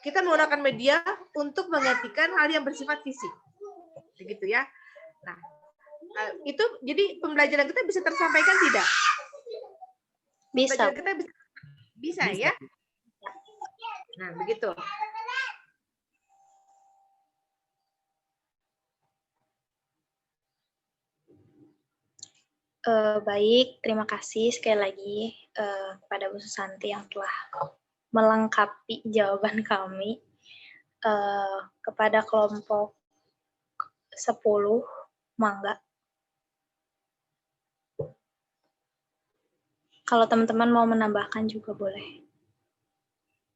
kita menggunakan media untuk menggantikan hal yang bersifat fisik. Begitu ya. Nah, itu jadi pembelajaran kita bisa tersampaikan tidak? Bisa. Kita bisa ya. Nah, begitu. Baik, terima kasih sekali lagi kepada Bu Susanti yang telah melengkapi jawaban kami. Kepada kelompok 10, mangga. Kalau teman-teman mau menambahkan juga boleh.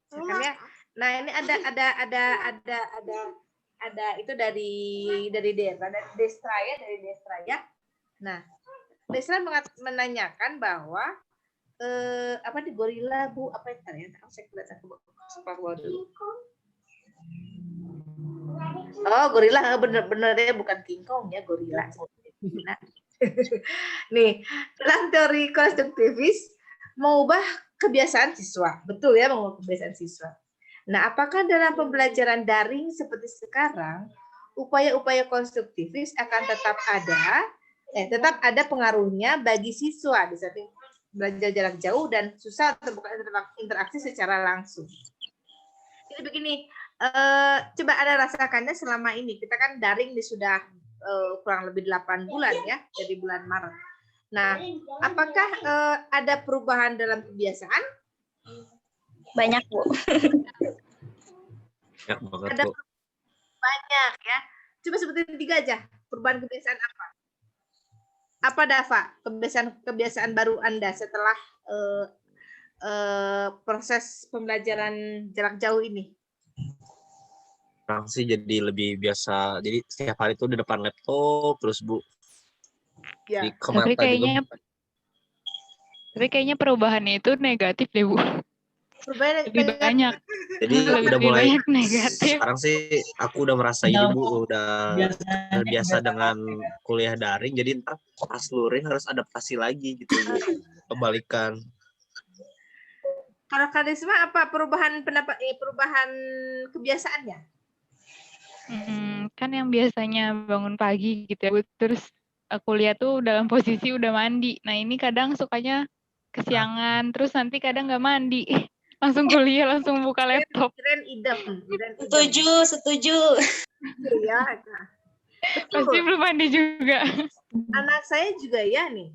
Ya. Nah, ini ada itu dari Destra ya. Nah, Destra menanyakan bahwa di gorila Bu, apa itu ya? Saya lihat dulu. Oh, gorila bener ya, bukan King Kong ya, gorila. Nah. Nih, dalam teori konstruktivis mengubah kebiasaan siswa. Betul ya, mengubah kebiasaan siswa. Nah, apakah dalam pembelajaran daring seperti sekarang, upaya-upaya konstruktivis akan tetap ada pengaruhnya bagi siswa di samping belajar jarak jauh dan susah untuk interaksi secara langsung. Jadi begini, coba Anda rasakannya selama ini. Kita kan daring sudah kurang lebih 8 bulan ya, dari bulan Maret. Nah, apakah ada perubahan dalam kebiasaan? Banyak, Bu. Ada banyak ya. Coba sebutin 3 aja. Perubahan kebiasaan apa? Apa Dava? Kebiasaan baru Anda setelah proses pembelajaran jarak jauh ini? Orang sih jadi lebih biasa. Jadi setiap hari itu di depan laptop terus Bu. Ya. Tapi kayaknya perubahannya itu negatif deh Bu. Perubahan Lebih banyak. Jadi Lebih udah mulai banyak negatif. sekarang sih aku udah merasa ini Bu, udah terbiasa dengan kuliah daring, jadi ntar pas luring harus adaptasi lagi gitu Bu. Kebalikan. Kalau Karisma apa perubahan pendapat perubahan kebiasaannya? Kan yang biasanya bangun pagi gitu ya, Bu, terus kuliah tuh dalam posisi udah mandi. Nah ini kadang sukanya kesiangan, terus nanti kadang nggak mandi. Langsung kuliah, langsung buka laptop. Keren idem. Setuju. Ya, Pasti belum mandi juga. Anak saya juga ya nih.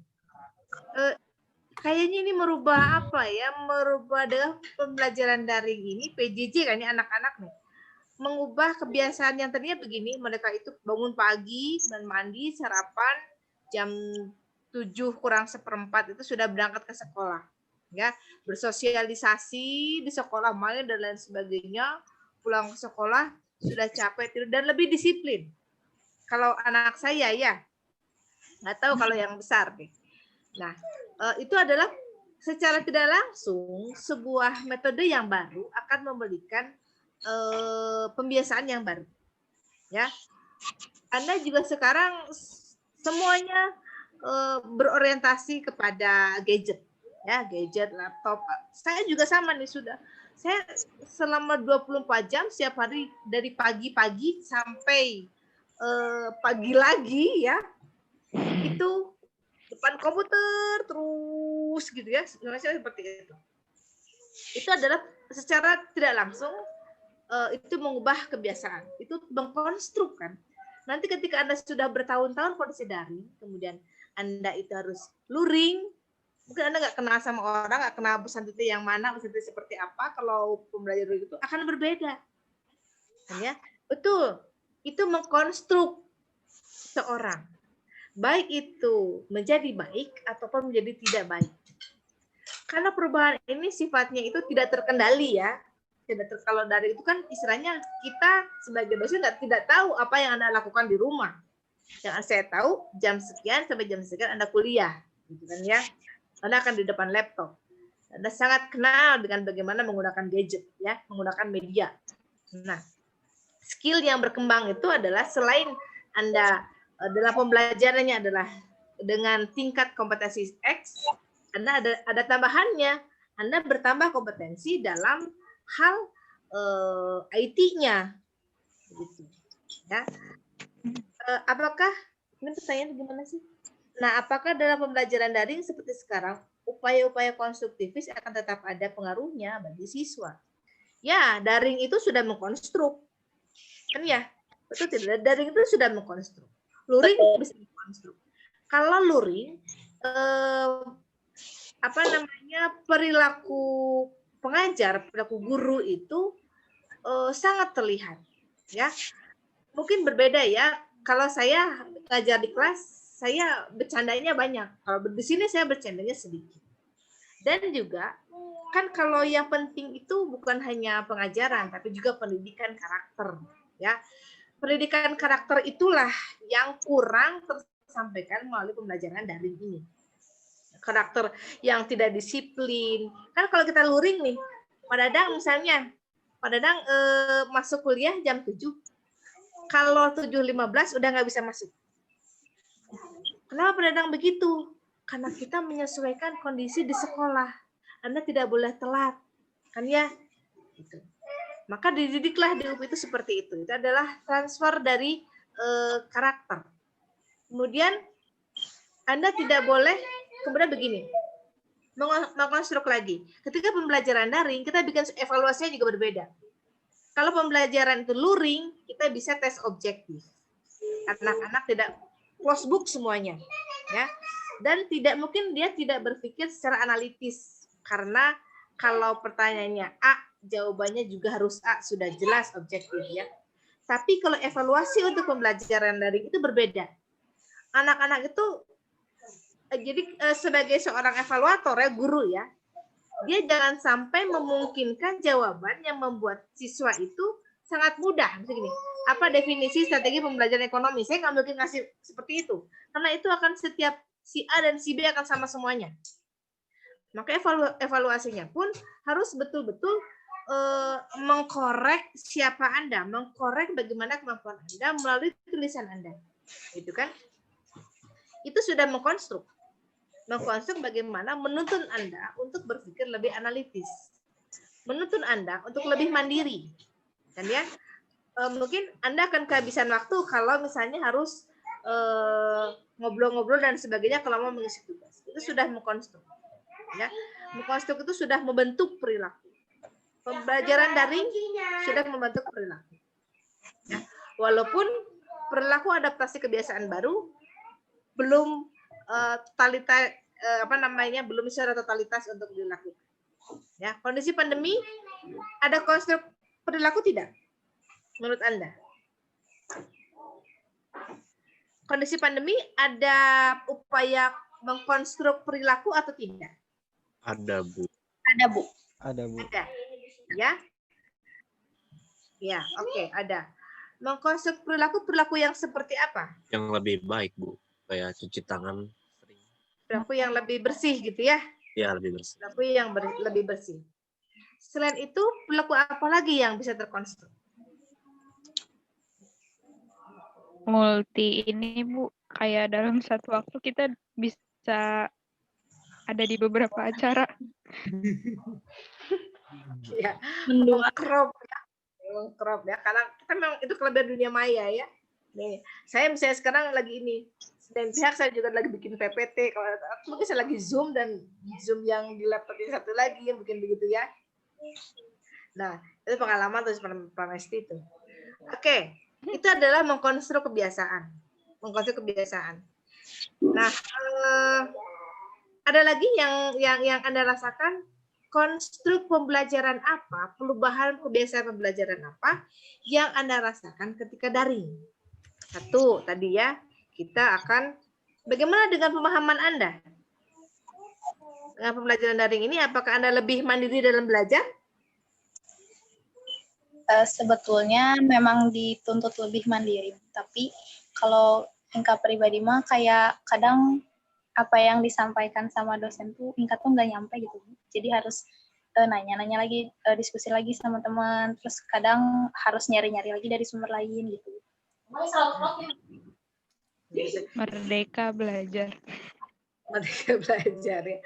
Kayaknya ini merubah apa ya? Merubah dengan pembelajaran daring ini, PJJ kan ya anak-anak nih. Mengubah kebiasaan yang tadinya begini, mereka itu bangun pagi dan mandi, sarapan, jam 7:45 itu sudah berangkat ke sekolah. Ya, bersosialisasi di sekolah, main dan lain sebagainya, pulang ke sekolah sudah capek tidur dan lebih disiplin. Kalau anak saya ya, nggak tahu kalau yang besar nih. Nah, itu adalah secara tidak langsung sebuah metode yang baru akan memberikan pembiasaan yang baru. Ya, Anda juga sekarang semuanya berorientasi kepada gadget. Ya, gadget, laptop. Saya juga sama nih sudah. Saya selama 24 jam setiap hari dari pagi-pagi sampai pagi lagi ya. Itu depan komputer terus gitu ya. Sebenarnya seperti itu. Itu adalah secara tidak langsung itu mengubah kebiasaan. Itu mengkonstruk kan. Nanti ketika Anda sudah bertahun-tahun kondisi daring, kemudian Anda itu harus luring, mungkin Anda nggak kenal sama orang, nggak kenal pesan titik yang mana, pesan titik seperti apa, kalau pembelajaran itu akan berbeda. Ya, betul. Itu mengkonstruk seorang. Baik itu menjadi baik ataupun menjadi tidak baik. Karena perubahan ini sifatnya itu tidak terkendali ya. Kalau dari itu kan istilahnya kita sebagai dosen tidak tahu apa yang Anda lakukan di rumah. Yang saya tahu jam sekian sampai jam sekian Anda kuliah, gitu kan ya. Anda akan di depan laptop. Anda sangat kenal dengan bagaimana menggunakan gadget, ya, menggunakan media. Nah, skill yang berkembang itu adalah selain Anda dalam pembelajarannya adalah dengan tingkat kompetensi X, Anda ada tambahannya. Anda bertambah kompetensi dalam hal IT-nya, gitu. Ya. Apakah ini pertanyaan gimana sih? Nah, apakah dalam pembelajaran daring seperti sekarang, upaya-upaya konstruktivis akan tetap ada pengaruhnya bagi siswa? Ya, daring itu sudah mengkonstruk, kan ya? Betul tidak? Daring itu sudah mengkonstruk. Luring bisa mengkonstruk. Kalau luring, perilaku pengajar, perilaku guru itu sangat terlihat, ya. Mungkin berbeda ya. Kalau saya ngajar di kelas, saya bercandanya banyak. Kalau di sini saya bercandanya sedikit. Dan juga kan kalau yang penting itu bukan hanya pengajaran, tapi juga pendidikan karakter, ya. Pendidikan karakter itulah yang kurang tersampaikan melalui pembelajaran daring ini. Karakter yang tidak disiplin. Kan kalau kita luring nih, Pak Dadang misalnya, Pak Dadang masuk kuliah jam 7. Kalau 7.15 udah nggak bisa masuk. Kenapa Pak Dadang begitu? Karena kita menyesuaikan kondisi di sekolah. Anda tidak boleh telat. Kan ya? Gitu. Maka dididiklah di UP itu seperti itu. Itu adalah transfer dari karakter. Kemudian Anda tidak boleh, kemudian begini, mengkonstruk lagi. Ketika pembelajaran daring, kita bikin evaluasinya juga berbeda. Kalau pembelajaran itu luring, kita bisa tes objektif. Anak-anak tidak close book semuanya, ya. Dan tidak mungkin dia tidak berpikir secara analitis, karena kalau pertanyaannya A, jawabannya juga harus A, sudah jelas objektif ya. Tapi kalau evaluasi untuk pembelajaran daring itu berbeda. Anak-anak itu jadi sebagai seorang evaluator ya, guru ya, dia jangan sampai memungkinkan jawaban yang membuat siswa itu sangat mudah. Misalnya gini, apa definisi strategi pembelajaran ekonomi? Saya nggak mungkin ngasih seperti itu, karena itu akan setiap si A dan si B akan sama semuanya. Maka evaluasinya pun harus betul-betul mengkorek siapa Anda, mengkorek bagaimana kemampuan Anda melalui tulisan Anda. Itu kan? Itu sudah mengkonstruk bagaimana menuntun Anda untuk berpikir lebih analitis. Menuntun Anda untuk lebih mandiri. Kan ya? Mungkin Anda akan kehabisan waktu kalau misalnya harus ngobrol-ngobrol dan sebagainya kalau mau mengisi tugas. Itu sudah mengkonstruk. Ya. Mengkonstruk itu sudah membentuk perilaku. Pembelajaran daring sudah membentuk perilaku. Ya. Walaupun perilaku adaptasi kebiasaan baru belum belum secara totalitas untuk dilakukan. Ya, kondisi pandemi ada konstruk perilaku tidak? Menurut Anda? Kondisi pandemi ada upaya mengkonstruk perilaku atau tidak? Ada, Bu. Ada, Bu. Ada, Bu. Ada. Ya. Ya, oke, ada. Mengkonstruk perilaku yang seperti apa? Yang lebih baik, Bu. Kayak cuci tangan sering. Perilaku yang lebih bersih gitu ya? Ya, lebih bersih. Perilaku yang lebih bersih. Selain itu, perilaku apa lagi yang bisa terkonstruk? Multi ini, Bu, kayak dalam satu waktu kita bisa ada di beberapa acara. Ya, mengkrop ya, karena kita memang itu kelebihan dunia maya ya. Nih, saya misalnya sekarang lagi ini, dan pihak saya juga lagi bikin PPT, kalau mungkin saya lagi Zoom dan Zoom yang di laptop ini satu lagi yang bikin begitu ya. Nah, itu pengalaman terus Pramesti itu. Oke, itu adalah mengkonstruk kebiasaan. Nah, ada lagi yang Anda rasakan? Konstruk pembelajaran apa, perubahan kebiasaan pembelajaran apa yang Anda rasakan ketika daring? Satu, tadi ya, kita akan bagaimana dengan pemahaman Anda? Dengan pembelajaran daring ini, apakah Anda lebih mandiri dalam belajar? Sebetulnya memang dituntut lebih mandiri, tapi kalau Inka pribadi mah kayak kadang apa yang disampaikan sama dosen tuh Inka tuh nggak nyampe gitu, jadi harus nanya-nanya lagi, diskusi lagi sama teman, terus kadang harus nyari-nyari lagi dari sumber lain gitu. Merdeka belajar. Merdeka belajar ya.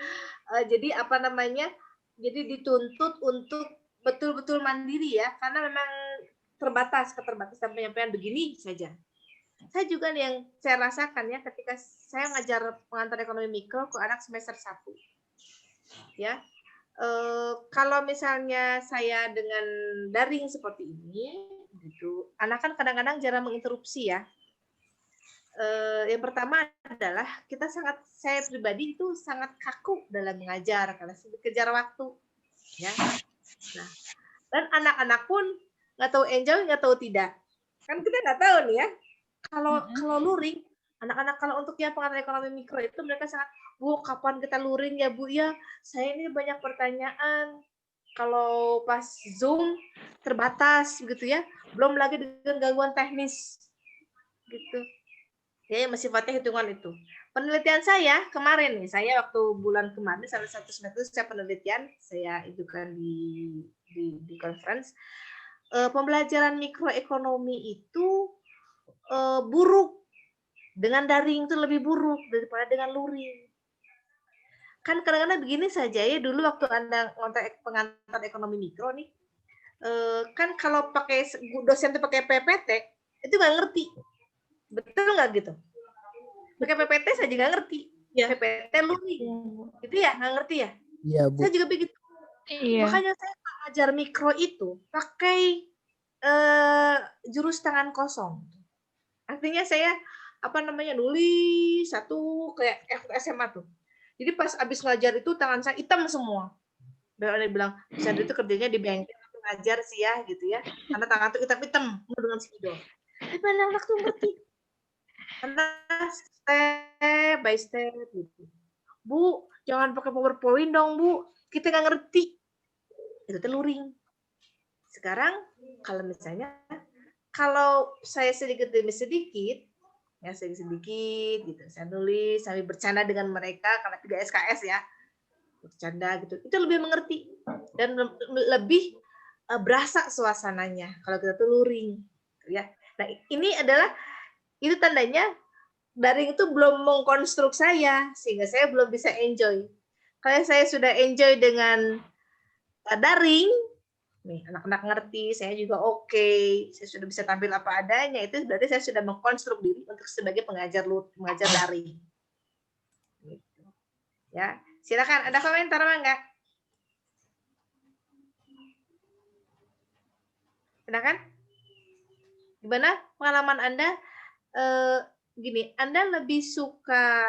Jadi apa namanya? Jadi dituntut untuk betul-betul mandiri ya, karena memang keterbatasan penyampaian begini saja. Saya juga nih yang saya rasakan ya ketika saya ngajar pengantar ekonomi mikro ke anak semester 1. Ya. Kalau misalnya saya dengan daring seperti ini gitu, anak kan kadang-kadang jarang menginterupsi ya. Yang pertama adalah saya pribadi itu sangat kaku dalam mengajar karena kejar waktu ya. Nah, dan anak-anak pun nggak tahu enjoy, nggak tahu tidak. Kan kita nggak tahu nih ya. Kalau luring, anak-anak kalau untuk yang pengantar ekonomi mikro itu mereka sangat, Bu, kapan kita luring ya, Bu? Ya, saya ini banyak pertanyaan. Kalau pas Zoom terbatas begitu ya. Belum lagi dengan gangguan teknis. Gitu. Ya, masih sifatnya hitungan itu. Penelitian saya kemarin nih, saya waktu bulan kemarin sampai 1 semester saya penelitian, saya itu kan di conference. Pembelajaran mikroekonomi itu buruk. Dengan daring itu lebih buruk daripada dengan luring. Kan kadang-kadang begini saja ya, dulu waktu Anda pengantar ekonomi mikro nih, kan kalau pakai dosen itu pakai PPT, itu nggak ngerti. Betul nggak gitu? Pakai PPT saya juga ngerti. Ya. PPT luring. Gitu ya, nggak ngerti ya? Iya, Bu. Saya juga begitu. Iya. Makanya saya mengajar mikro itu pakai jurus tangan kosong. Artinya saya nulis satu kayak SMA tuh. Jadi pas abis ngajar itu tangan saya hitam semua. Dan dia bilang, Sandra itu kerjanya di bengkel ngajar sih ya gitu ya. Karena tangan tuh hitam-hitam dengan spidol. Tapi anak-anak tuh ngerti. Karena step by step gitu. Bu, jangan pakai PowerPoint dong, Bu. Kita nggak ngerti. Itu luring. Sekarang kalau saya sedikit demi sedikit, ya sedikit gitu, saya nulis sambil bercanda dengan mereka karena 3 SKS ya. bercanda gitu. Itu lebih mengerti dan lebih berasa suasananya kalau kita tuh luring, ya. Nah, ini adalah itu tandanya daring itu belum mengkonstruk saya sehingga saya belum bisa enjoy. Kalau saya sudah enjoy dengan daring, nih anak-anak ngerti, saya juga oke, saya sudah bisa tampil apa adanya, itu berarti saya sudah mengkonstruk diri untuk sebagai pengajar daring. Gitu. Ya, silakan ada komentar enggak? Silakan. Gimana pengalaman Anda? Gini, Anda lebih suka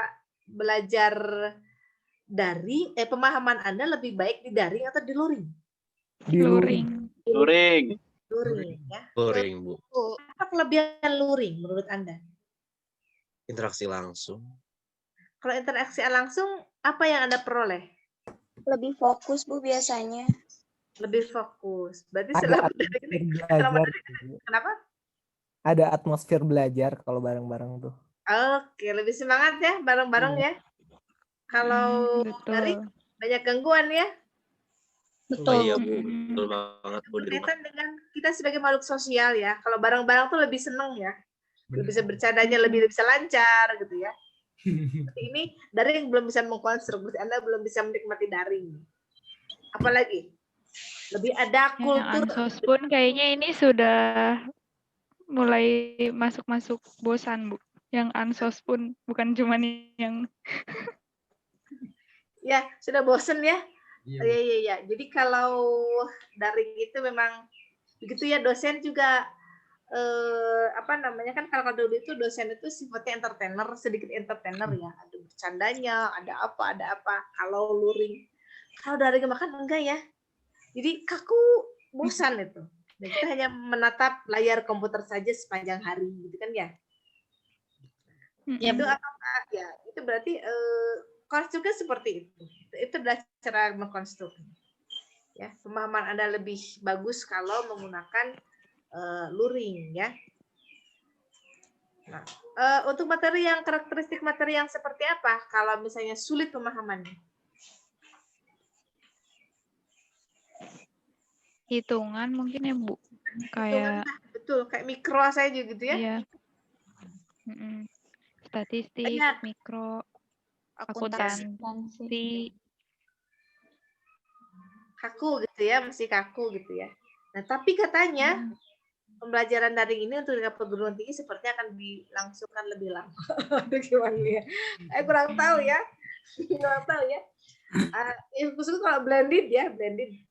belajar daring, pemahaman Anda lebih baik di daring atau di luring? Di luring. Luring. Luring, ya. Luring, Bu. Apa kelebihan luring menurut Anda? Interaksi langsung. Kalau interaksi langsung, apa yang Anda peroleh? Lebih fokus, Bu, biasanya. Lebih fokus. Berarti Ada selama atmosfer belajar. kenapa? Ada atmosfer belajar kalau bareng-bareng tuh. Oke, lebih semangat ya bareng-bareng ya. Kalau dari banyak gangguan ya. Betul. Iya, Bu. Betul banget, Bu. Berkaitan dengan kita sebagai makhluk sosial ya. Kalau bareng-bareng tuh lebih seneng ya. Lebih bisa bercandanya, lebih bisa lancar gitu ya. Seperti ini daring belum bisa mengkonstruk, Anda belum bisa menikmati daring. Apalagi lebih ada kultur. Ansos pun kayaknya ini sudah mulai masuk-masuk bosan, Bu. Yang ansos pun bukan cuma yang ya sudah bosan ya. Iya. Jadi kalau daring itu memang begitu ya, dosen juga kan kalau dulu itu dosen itu sifatnya entertainer, sedikit entertainer ya, ada bercandanya, ada apa. Kalau luring, kalau daring makan enggak ya, jadi kaku, bosan itu. Dan kita hanya menatap layar komputer saja sepanjang hari gitu kan ya. Itu apakah ya itu berarti konstruknya seperti itu. Itu adalah cara mengkonstruk. Ya, pemahaman Anda lebih bagus kalau menggunakan luring ya. Nah, untuk materi yang karakteristik materi yang seperti apa kalau misalnya sulit pemahamannya? hitungan mungkin ya, Bu. Hitungan, betul, kayak mikro saya juga gitu ya. Iya. Statistik, mikro, akuntansi. Kaku gitu ya, masih kaku gitu ya. Nah, tapi katanya pembelajaran daring ini untuk tingkat perguruan tinggi sepertinya akan dilangsungkan lebih lama. Gimana ya? Kurang tahu ya. Khusus kalau blended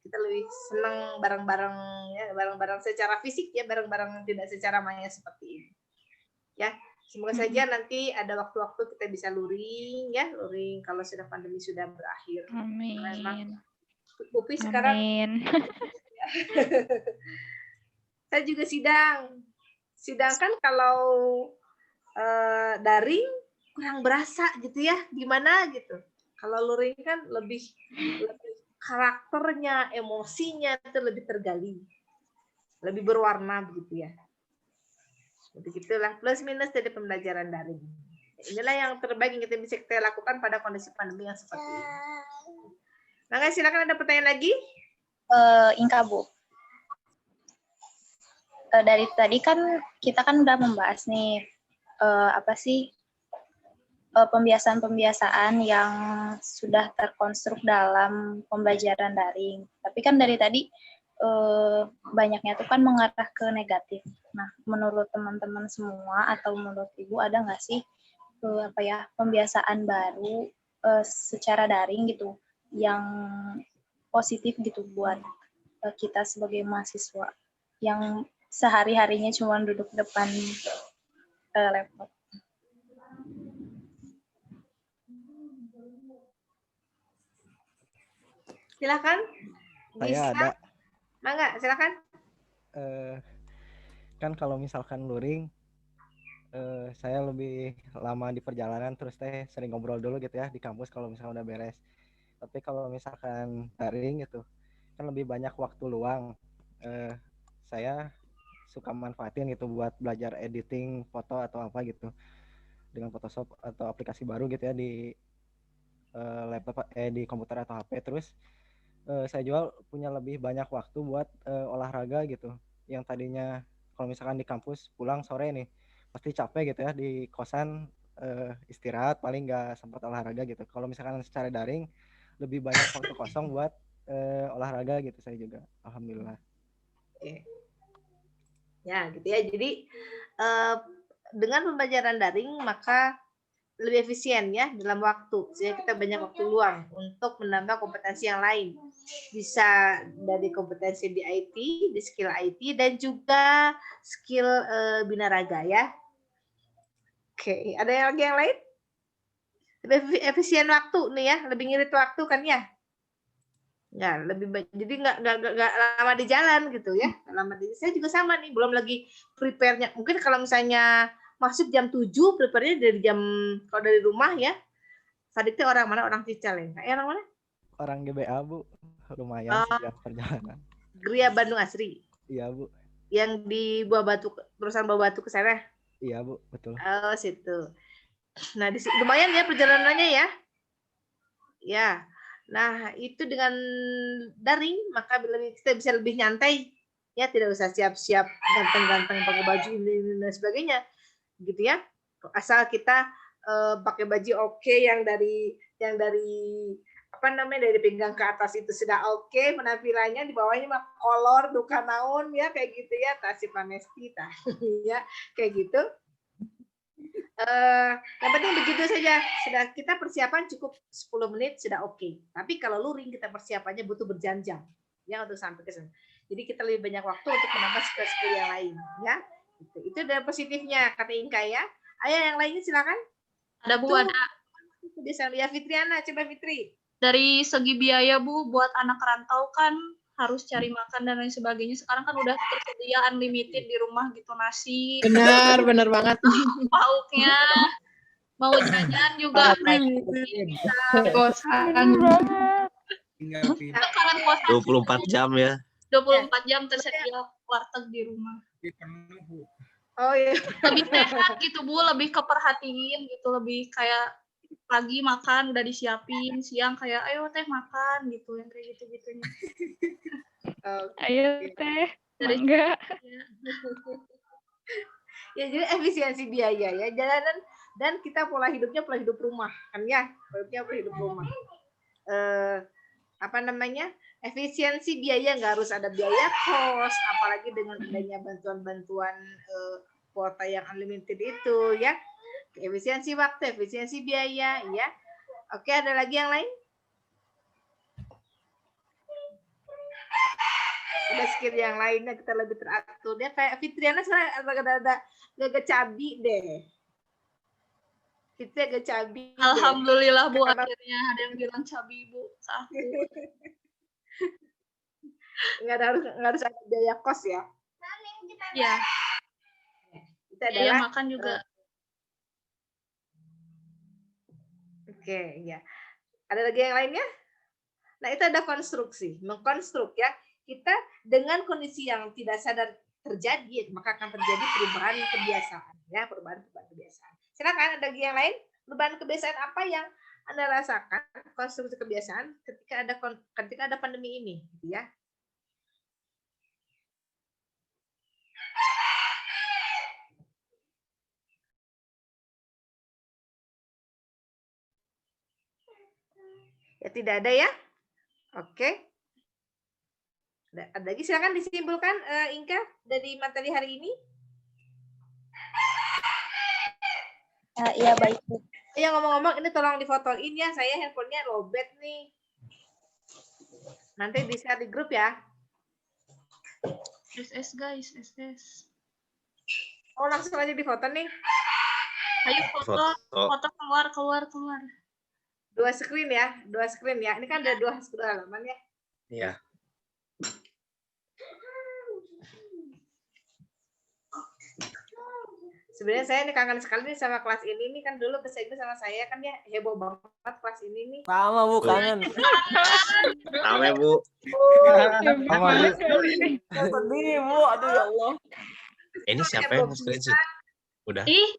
kita lebih senang bareng-bareng ya, bareng-bareng secara fisik ya, bareng-bareng tidak secara maya seperti ini. Ya, semoga saja nanti ada waktu-waktu kita bisa luring ya, luring kalau sudah pandemi sudah berakhir. Amin. Memang Upi sekarang saya juga sidang kan kalau daring kurang berasa gitu ya, gimana gitu. Kalau luring kan lebih karakternya, emosinya itu lebih tergali, lebih berwarna begitu ya. Begitulah plus minus dari pembelajaran daring. Inilah yang terbaik yang kita bisa lakukan pada kondisi pandemi yang seperti ini. Nah, silakan ada pertanyaan lagi? Inka, Bu. Dari tadi kan kita kan udah membahas nih apa sih pembiasaan-pembiasaan yang sudah terkonstruk dalam pembelajaran daring. Tapi kan dari tadi banyaknya itu kan mengarah ke negatif. Nah, menurut teman-teman semua atau menurut Ibu ada nggak sih pembiasaan baru secara daring gitu yang positif gitu buat kita sebagai mahasiswa yang sehari-harinya cuma duduk depan laptop? Silakan. Saya ada. Mangga, silakan. Kan kalau misalkan luring, saya lebih lama di perjalanan, terus sering ngobrol dulu gitu ya di kampus kalau misalnya udah beres. Tapi kalau misalkan daring gitu, kan lebih banyak waktu luang. Saya suka manfaatin gitu buat belajar editing foto atau apa gitu dengan Photoshop atau aplikasi baru gitu ya di laptop di komputer atau HP, terus saya jual punya lebih banyak waktu buat olahraga gitu. Yang tadinya kalau misalkan di kampus pulang sore nih pasti capek gitu ya, di kosan istirahat paling nggak sempat olahraga gitu. Kalau misalkan secara daring lebih banyak waktu kosong buat olahraga gitu saya juga, alhamdulillah. Oke. Ya gitu ya, jadi dengan pembelajaran daring maka lebih efisien ya dalam waktu, sehingga kita banyak waktu luang untuk menambah kompetensi yang lain. Bisa dari kompetensi di IT, di skill IT, dan juga skill binaraga ya. Oke, ada lagi yang lain? Lebih efisien waktu nih ya, lebih ngirit waktu kan ya? Ya, lebih jadi nggak lama di jalan gitu ya. Lama di, saya juga sama nih, belum lagi prepare-nya. Mungkin kalau misalnya masuk jam 7, prepare-nya dari jam, kalau dari rumah ya. Sadik itu orang mana? Orang Cical ya? Orang mana? Orang GBA, Bu. Lumayan sejam perjalanan. Gria Bandung Asri. Iya, Bu. Yang di Buah Batu, perusahaan Buah Batu ke sana. Iya, Bu, betul. Oh, situ. Nah, lumayan ya perjalanannya ya. Ya. Nah, itu dengan daring maka kita bisa lebih nyantai. Ya, tidak usah siap-siap ganteng-ganteng pakai baju ini dan sebagainya. Gitu ya. Asal kita pakai baju oke, yang dari apa namanya, dari pinggang ke atas itu sudah oke, penampilannya, di bawahnya mah kolor duka naon ya, kayak gitu ya, tasih panesti ya, kayak gitu. Yang penting begitu saja, sudah kita persiapan cukup 10 menit sudah oke. Tapi kalau luring kita persiapannya butuh berjam-jam ya untuk sampai ke sana. Jadi kita lebih banyak waktu untuk menambah skill-skill yang lain ya. Itu dari positifnya kata Inka ya. Ayo yang lainnya silakan. Ada Bu, ada. Bisa lihat Fitriana, coba Fitri. Dari segi biaya Bu, buat anak rantau kan harus cari makan dan lain sebagainya. Sekarang kan udah tersedia unlimited di rumah gitu, nasi. Benar banget. Pauknya. Mau jajan juga. Kosan. Sekarang puasa 24 jam ya. 24 jam tersedia warteg di rumah. Oh iya. Lebih sehat gitu Bu, lebih keperhatiin gitu, lebih kayak pagi makan udah disiapin, siang kayak ayo teh makan gitu, yang kayak gitu-gitunya. Ayo teh, enggak. Ya, jadi efisiensi biaya ya, jalanan, dan kita pola hidupnya pola hidup rumah kan ya, pola hidup rumah. Apa namanya, efisiensi biaya, nggak harus ada biaya kos, apalagi dengan adanya bantuan-bantuan kuota yang unlimited itu ya. Efisiensi waktu, efisiensi biaya ya. Oke, ada lagi yang lain? Ada skill yang lainnya kita lebih teratur. Dia kayak Fitriana sekarang agak cabi deh. Fitri agak cabi. Alhamdulillah Bu, akhirnya ada yang bilang cabi Bu. Nggak harus ada biaya kos ya. Ya. Itu adalah makan juga. Oke, ya. Ada lagi yang lainnya? Nah, itu ada konstruksi, mengkonstruk ya. Kita dengan kondisi yang tidak sadar terjadi, maka akan terjadi perubahan kebiasaan ya, perubahan kebiasaan. Silakan, ada lagi yang lain? Perubahan kebiasaan apa yang Anda rasakan, konstruksi kebiasaan ketika ada pandemi ini, gitu ya? Ya, tidak ada ya? Oke. Ada lagi, silakan disimpulkan Inka dari materi hari ini. Iya, baik. Ya, ngomong-ngomong ini tolong difotoin ya, saya handphonenya lowbat nih. Nanti di-share di grup ya. SS guys, SS. Oh, langsung aja difoto nih. Ayo foto keluar. Dua screen ya. Ini kan ada dua halaman ya. Iya. Sebenarnya saya ini kangen sekali nih sama kelas ini nih, kan dulu bahasa Inggris sama saya kan ya heboh banget kelas ini nih. Sama Bu, kangen. Rame Bu. Sama Bu. Sedih Bu, aduh ya Allah. Ini siapa yang screenshot? Udah. Ih,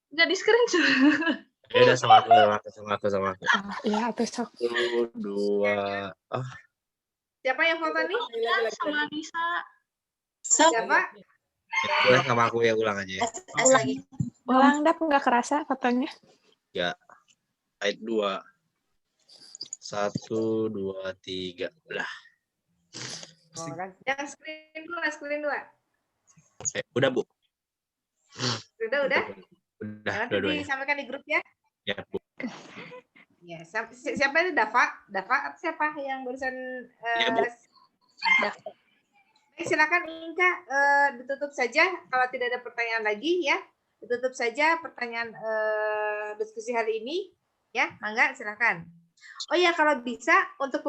nggak di screenshot. Ya udah sama aku. Iya, atau sok. 1, 2. Siapa yang foto nih? Sama Nisa. Siapa? Ulang sama aku ya, ulang aja ya. Ulang Dap, nggak kerasa fotonya. Ya. Ayat 2. 1, 2, 3. Udah. Yang screen dua. Udah, Bu. Udah. Udah, Nanti dua-duanya. disampaikan di grup ya. Ya, Bu. Ya, siapa itu Dava atau siapa yang barusan? Ya, Bu. Baik, silakan Inka, ditutup saja kalau tidak ada pertanyaan lagi ya. Ditutup saja pertanyaan diskusi hari ini ya. Mangga silakan. Oh ya, kalau bisa untuk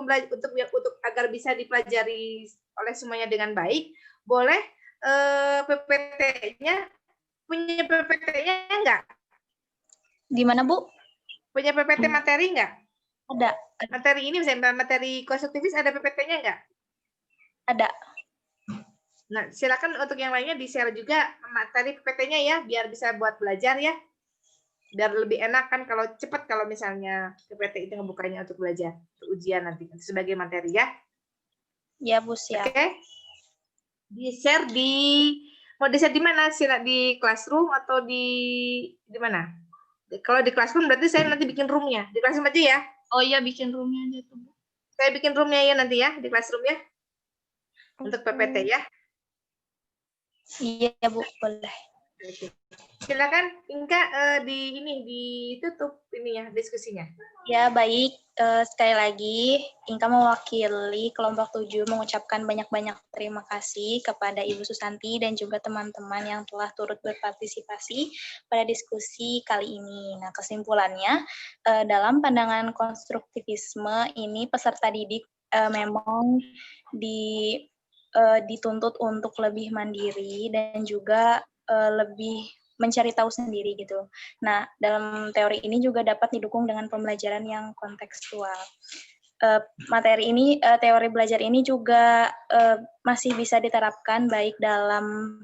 agar bisa dipelajari oleh semuanya dengan baik, boleh PPT-nya punya PPT-nya enggak? Di mana, Bu? Punya PPT materi enggak? Ada. Materi ini misalnya materi konstruktivis ada PPT-nya enggak? Ada. Nah, silakan untuk yang lainnya di-share juga materi PPT-nya ya, biar bisa buat belajar ya. Biar lebih enak kan kalau cepat kalau misalnya PPT itu ngebukanya untuk belajar, untuk ujian nanti sebagai materi ya. Ya, Bu, siap. Oke. Di-share mau di-share di mana? Di Classroom atau di mana? Kalau di Classroom berarti saya nanti bikin room-nya. Di Classroom aja ya. Oh iya, bikin room-nya aja tuh, Bu. Saya bikin room-nya ya nanti ya di Classroom ya. Untuk PPT ya. Iya, Bu, boleh. Silakan Inka ditutup ini ya diskusinya. Ya, baik. Sekali lagi, Inka mewakili kelompok 7 mengucapkan banyak-banyak terima kasih kepada Ibu Susanti dan juga teman-teman yang telah turut berpartisipasi pada diskusi kali ini. Nah, kesimpulannya, dalam pandangan konstruktivisme ini peserta didik memang dituntut untuk lebih mandiri dan juga lebih mencari tahu sendiri gitu. Nah, dalam teori ini juga dapat didukung dengan pembelajaran yang kontekstual. Teori belajar ini juga masih bisa diterapkan baik dalam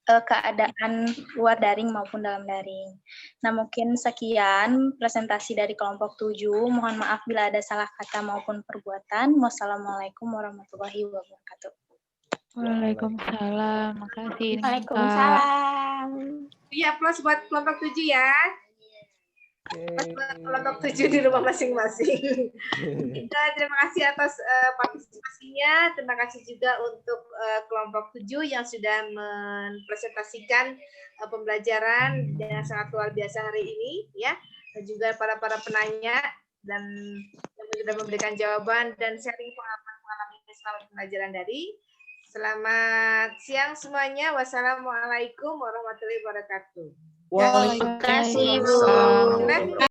keadaan luar daring maupun dalam daring. Nah, mungkin sekian presentasi dari kelompok 7. Mohon maaf bila ada salah kata maupun perbuatan. Wassalamualaikum warahmatullahi wabarakatuh. Waalaikumsalam. Makasih. Waalaikumsalam. Iya, plus buat kelompok 7 ya. Plus buat kelompok 7 di rumah masing-masing. Terima kasih atas partisipasinya. Terima kasih juga untuk kelompok 7 yang sudah mempresentasikan pembelajaran yang sangat luar biasa hari ini ya. Dan juga para penanya dan yang sudah memberikan jawaban dan sharing pengalaman selama pembelajaran dari. Selamat siang semuanya. Wassalamualaikum warahmatullahi wabarakatuh. Waalaikumsalam. Terima kasih, Bu.